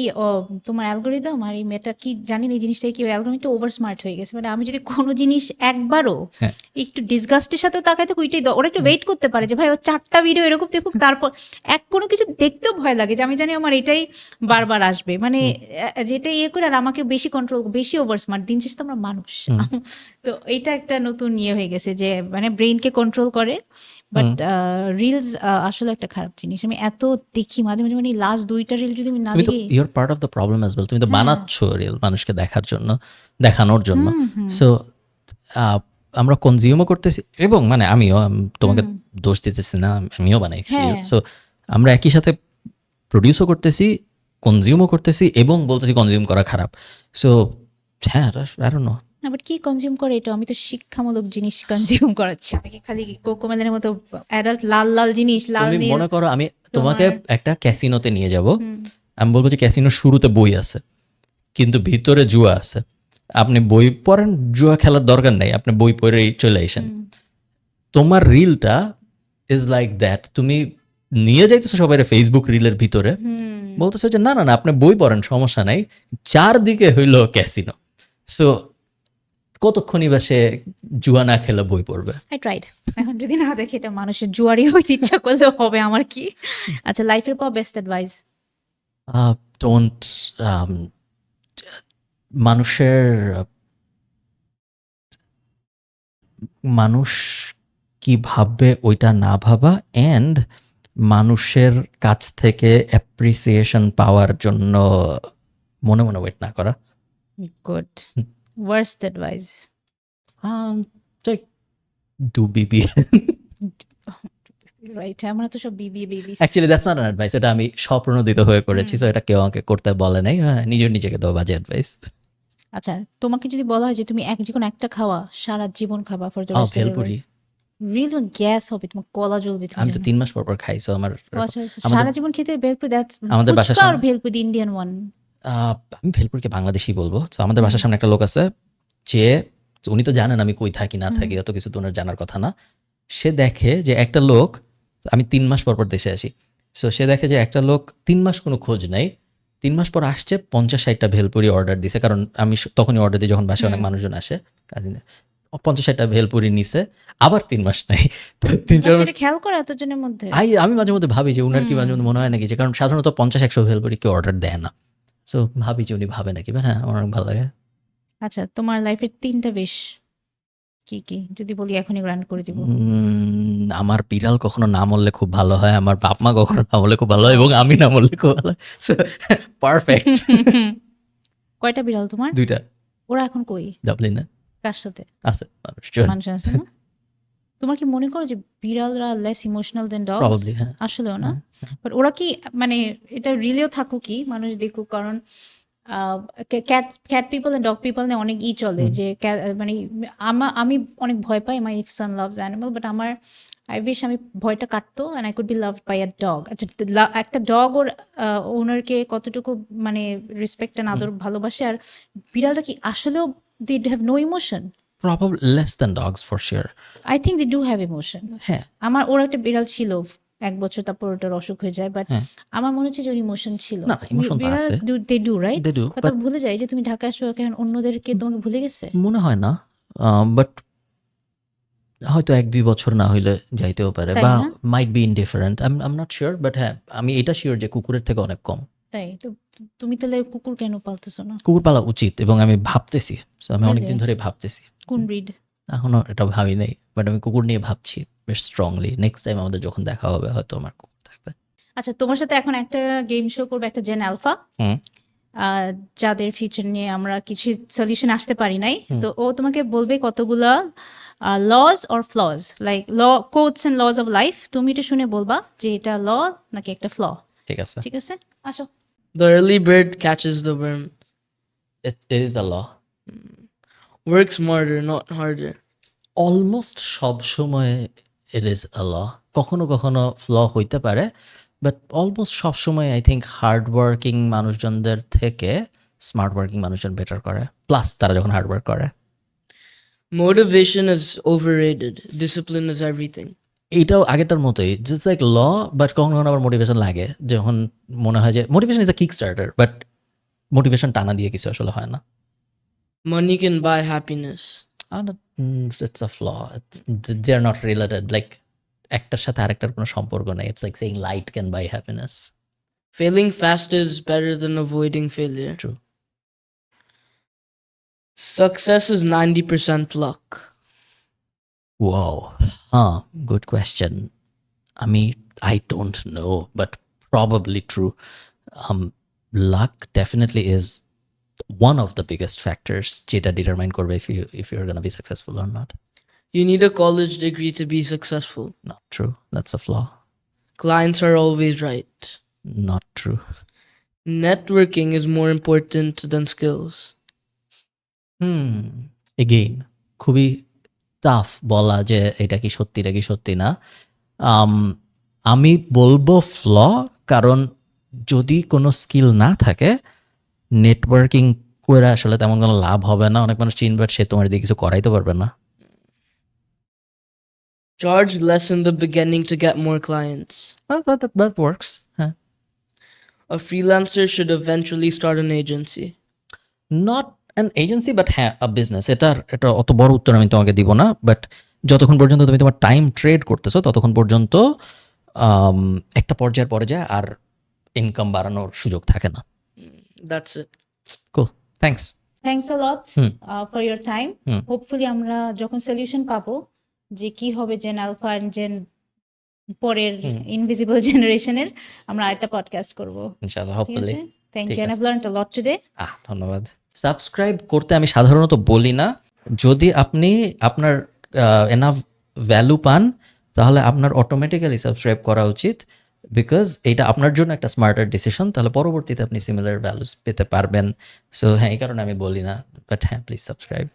তোমার অ্যালগোরিদম আর এই মেটা কি জানি না, এই জিনিসটাই কি অ্যালগোরিদমটা ওভার স্মার্ট হয়ে গেছে। মানে আমি যদি কোনো জিনিস একবারও হ্যাঁ। একটু ডিসগাস্টের সাথেও তাকাই, তো ওইটাই ওরা একটু ওয়েট করতে পারে যে ভাই ও 4টা ভিডিও এরকম দেখুক, তারপর কোনো কিছু দেখতেও ভয় লাগে যে আমি জানি আমার এটাই বারবার আসবে, মানে যেটা ইয়ে করে। আর আমাকে বেশি কন্ট্রোল, বেশি ওভার স্মার্ট। দিন শেষে তো আমরা মানুষ, তো এইটা একটা নতুন ইয়ে হয়ে গেছে যে মানে ব্রেইনকে কন্ট্রোল করে। বাট রিলস আসলে একটা খারাপ জিনিস। আমি এত দেখি মাঝে মাঝে, মানে লাস্ট 2টা রিল যদি আমি না তুমি তো দেখি। Your part of the problem as well. তুমি তো বানাচ্ছ রিল মানুষকে দেখার জন্য, দেখানোর জন্য। সো আমরা কনজিউমও করতেছি এবং মানে আমিও তোমাকে দোষ দিতেছি না, আমিও বানাই। হ্যাঁ। সো আমরা একই সাথে প্রডিউসও করতেছি, কনজিউমও করতেছি এবং বলতেছি কনজিউম করা খারাপ। সো হ্যাঁ, আই ডোন্ট নো। না, বাট কি কনজিউম করে এটা? আমি তো শিক্ষামূলক জিনিস কনজিউম করাচ্ছি, আমাকে খালি কোকোমেলের মতো অ্যাডাল্ট লাল লাল জিনিস, লাল তুমি নীল। মনে করো আমি তোমাকে তোমার একটা ক্যাসিনোতে নিয়ে যাব, আমি বলবো যে ক্যাসিনোর শুরুতে বই আছে কিন্তু ভিতরে জুয়া আছে, আপনি বই পড়েন, জুয়া খেলার দরকার নেই, আপনি বই পড়েই চলে আসেন। তোমার রিলটা ইজ লাইক দ্যাট। তুমি নিয়ে যাইতেছো সবাই ফেসবুক রিলের ভিতরে, বলতেছো যে না না না আপনি বই পড়েন সমস্যা নাই, চারদিকে হইলো ক্যাসিনো। সো কতক্ষণই বা সে জুয়া না খেলে বই পড়বে? I tried. এখন যদি না দেখি এটা মানুষের জুয়ারি হইতে ইচ্ছা করলেও হবে, আমার কি। আচ্ছা, লাইফের পর বেস্ট অ্যাডভাইস? ডোন্ট মানুষের মানুষ কি ভাববে ওইটা না ভাবা, অ্যান্ড মানুষের কাছ থেকে অ্যাপ্রিসিয়েশন পাওয়ার জন্য মনে মনে ওয়েট না করা। Good. Worst advice? Do Bibi. Right, আমরা তো সব বিবি babies. Actually that's not an advice, এটা আমি স্বপ্রণোদিত হয়ে করেছি, সো এটা কেউ আমাকে করতে বলে নাই। নিজেকে দেওয়া বাজে অ্যাডভাইস। আচ্ছা, তোমাকে যদি বলা হয় যে তুমি যে কোনো একটা খাওয়া সারা জীবন খাবা for the rest of your life, bhelpuri. Reel তোমার গ্যাস হবে, তোমার কলা জ্বলবে, তুমি আমি তো জানো। 3 মাস পর পর খাই, সো আমার আচ্ছা, আচ্ছা, আমাদের সারা জীবন খেতে ভেলপুরি? দ্যাটস আমাদের বাসার ফুচকা আর সামনে ভেলপুরি, ইন্ডিয়ান ওয়ান। আমি ভেলপুরকে বাংলাদেশি বলবো। তো আমাদের বাসার সামনে একটা লোক আছে, যে উনি তো জানেন আমি কই থাকি না থাকি, অত কিছু তো ওনার জানার কথা না। সে দেখে যে একটা লোক, আমি 3 মাস পর পর দেশে আসি, সো সে দেখে যে একটা লোক 3 মাস কোনো খোঁজ নাই, 3 মাস পর আসছে 50-60টা ভেলপুরি অর্ডার দিছে, কারণ আমি তখনই অর্ডার দিই যখন বাসায় অনেক মানুষজন আসে কাজিনে। 50-60টা ভেলপুরি নিছে, আবার 3 মাস নাই। তো 3-4 মাস সেটা খেয়াল করে এতজনের মধ্যে। আমি মাঝে মধ্যে ভাবি যে উনার কি মাঝে মধ্যে মনে হয় নাকি, যে কারণ সাধারণত 50-100 ভেলপুরি কেউ অর্ডার দেয় না। সো ভাবি যে উনি ভাবে নাকি, হ্যাঁ আমার অনেক ভালো লাগে। আচ্ছা, তোমার লাইফের 3টা বেশ কি কি যদি বলি এখনই গ্রান্ট করে দিব? আমার বিড়াল কখনো না মরলে খুব ভালো হয়, আমার বাপ মা কখনো না মরলে খুব ভালো হয়, এবং আমি না মরলে খুব ভালো হয়। পারফেক্ট। কয়টা বিড়াল তোমার? 2টা। ওরা এখন কই? ডাবলিনে কার সাথে? আছে মানুষজন। মানুষ আছে না? তোমার কি মনে করো যে বিড়ালরা লেস ইমোশনাল দেন ডগস? প্রবাবলি হ্যাঁ। আসলেও না? বাট ওরা কি, মানে এটা রিলেও থাকুক কি মানুষ দেখুক, কারণ cat people and dog people নিয়ে অনেক চলে যে মানে আমি অনেক ভয় পাই, my son loves animal, but আমার আই উইশ আমি ভয়টা কাটতো and I could be loved by a dog. আচ্ছা, একটা ডগ ওর ওনারকে কতটুকু মানে রেসপেক্ট অ্যান্ড আদর ভালোবাসে, আর বিড়ালটা কি আসলেও they have no emotion? Probably less than dogs for sure. I think they do have emotion. হ্যাঁ। আমার ওর একটা বিড়াল ছিল 1 বছর, তারপর ওটার অসুখ হয়ে যায়, বাট আমার মনে হচ্ছে যে ওর ইমোশন ছিল। না, emotion তো আছে। They do right? They do, কথা ভুলে যায় যে তুমি ঢাকা আসো, এখন অন্যদেরকে তোমাকে ভুলে গেছে। মনে হয় না, বাট হয়তো 1-2 বছর না হইলে যাইতেও পারে তাই বা না? Might be indifferent. I am not sure, but হ্যাঁ, আমি এটা সিউর যে কুকুরের থেকে অনেক কম। তাই তো তুমি তাহলে কুকুর কেন পালতেছো না? কুকুর পালা উচিত এবং আমি ভাবতেছি। সো আমি Really? অনেকদিন ধরেই ভাবতেছি। কোন ব্রিড? এখনো এটা ভাবি নাই। বাট আমি কুকুর নিয়ে ভাবছি বেশ স্ট্রংলি। নেক্সট টাইম আমাদের যখন দেখা হবে হয়তো আমার কুকুর থাকবে। আচ্ছা, তোমার সাথে এখন একটা গেম শো করবে, একটা জেন আলফা, হুম, যাদের ফিউচার নিয়ে আমরা কিছু সলিউশন আসতে পারি নাই। তো ও তোমাকে বলবে কতগুলা laws or flaws, like quotes and laws of life. তুমি এটা শুনে বলবা যে এটা ল নাকি একটা ফ্ল। ঠিক আছে। ঠিক আছে, আসো। The early bird catches the worm. It is a law. Work smarter, not harder. Almost সবসময় ইট ইজ আ ল। কখনো কখনো ফ্ল হইতে পারে, বাট অলমোস্ট সবসময় আই থিঙ্ক হার্ড ওয়ার্কিং মানুষজনদের থেকে স্মার্ট ওয়ার্কিং মানুষজন বেটার করে, প্লাস তারা যখন হার্ড ওয়ার্ক করে। Motivation is overrated. Discipline is everything. এইটাও আগেরটার মতোই, জাস্ট লাইক ল, বাট কখনো কখনো আবার মোটিভেশন লাগে, যখন মনে হয় যে motivation is a kick starter, but motivation টানা দিয়ে কিছু আসলে হয় না। Money can buy happiness. It's a flaw, they are not related, like একটার সাথে আরেকটার কোনো সম্পর্ক নেই। It's like saying light can buy happiness. Failing fast is better than avoiding failure. True. Success is 90% luck. Wow. Good question. I don't know, but probably true. Luck definitely is one of the biggest factors যেটা determine করবে if you're gonna be successful or not. You need a college degree to be successful. Not true. That's a flaw. Clients are always right. Not true. Networking is more important than skills. Again, খুবই tough বলা যে এটা কি সত্যি না। আমি বলবো flaw, কারণ যদি কোনো স্কিল না থাকে, নেটওয়ার্কিং করে আসলে তেমন কোনো লাভ হবে না। অনেক মানুষ চিনবে, সে তোমার দিয়ে কিছু করাইতে পারবে না। Charge less in the beginning to get more clients. That works. হ্যাঁ, A freelancer should eventually start an agency. Not an agency, but হ্যাঁ আ বিজনেস। এটা অত বড় উত্তর আমি তোমাকে দিব না, বাট যতক্ষণ পর্যন্ত তুমি তোমার টাইম ট্রেড করতেছো ততক্ষণ পর্যন্ত একটা পর্যায়ের পরে যায় আর ইনকাম বাড়ানোর সুযোগ থাকে না। That's it. Cool, thanks. Thanks a lot for your time. Hopefully আমরা যখন সলিউশন পাবো যে কি হবে জেন আলফা এন্ড জেন পরের ইনভিজিবল জেনারেশনের, আমরা আরেকটা পডকাস্ট করবো। ইনশাআল্লাহ, ঠিক হোপফুলি। আছে, থ্যাংক ঠিক ইউ, আছে। আইভ লার্নড আ লট টুডে। ধন্যবাদ। সাবস্ক্রাইব করতে আমি সাধারণত বলি না। যদি আপনি আপনার এনাফ ভ্যালু পান, তাহলে আপনার অটোমেটিক্যালি সাবস্ক্রাইব করা উচিত, বিকজ এটা আপনার জন্য একটা স্মার্টার ডিসিশন। তাহলে পরবর্তীতে আপনি সিমিলার ভ্যালুস পেতে পারবেন। সো হ্যাঁ, এই কারণে আমি বলি না, বাট হ্যাঁ, প্লিজ সাবস্ক্রাইব।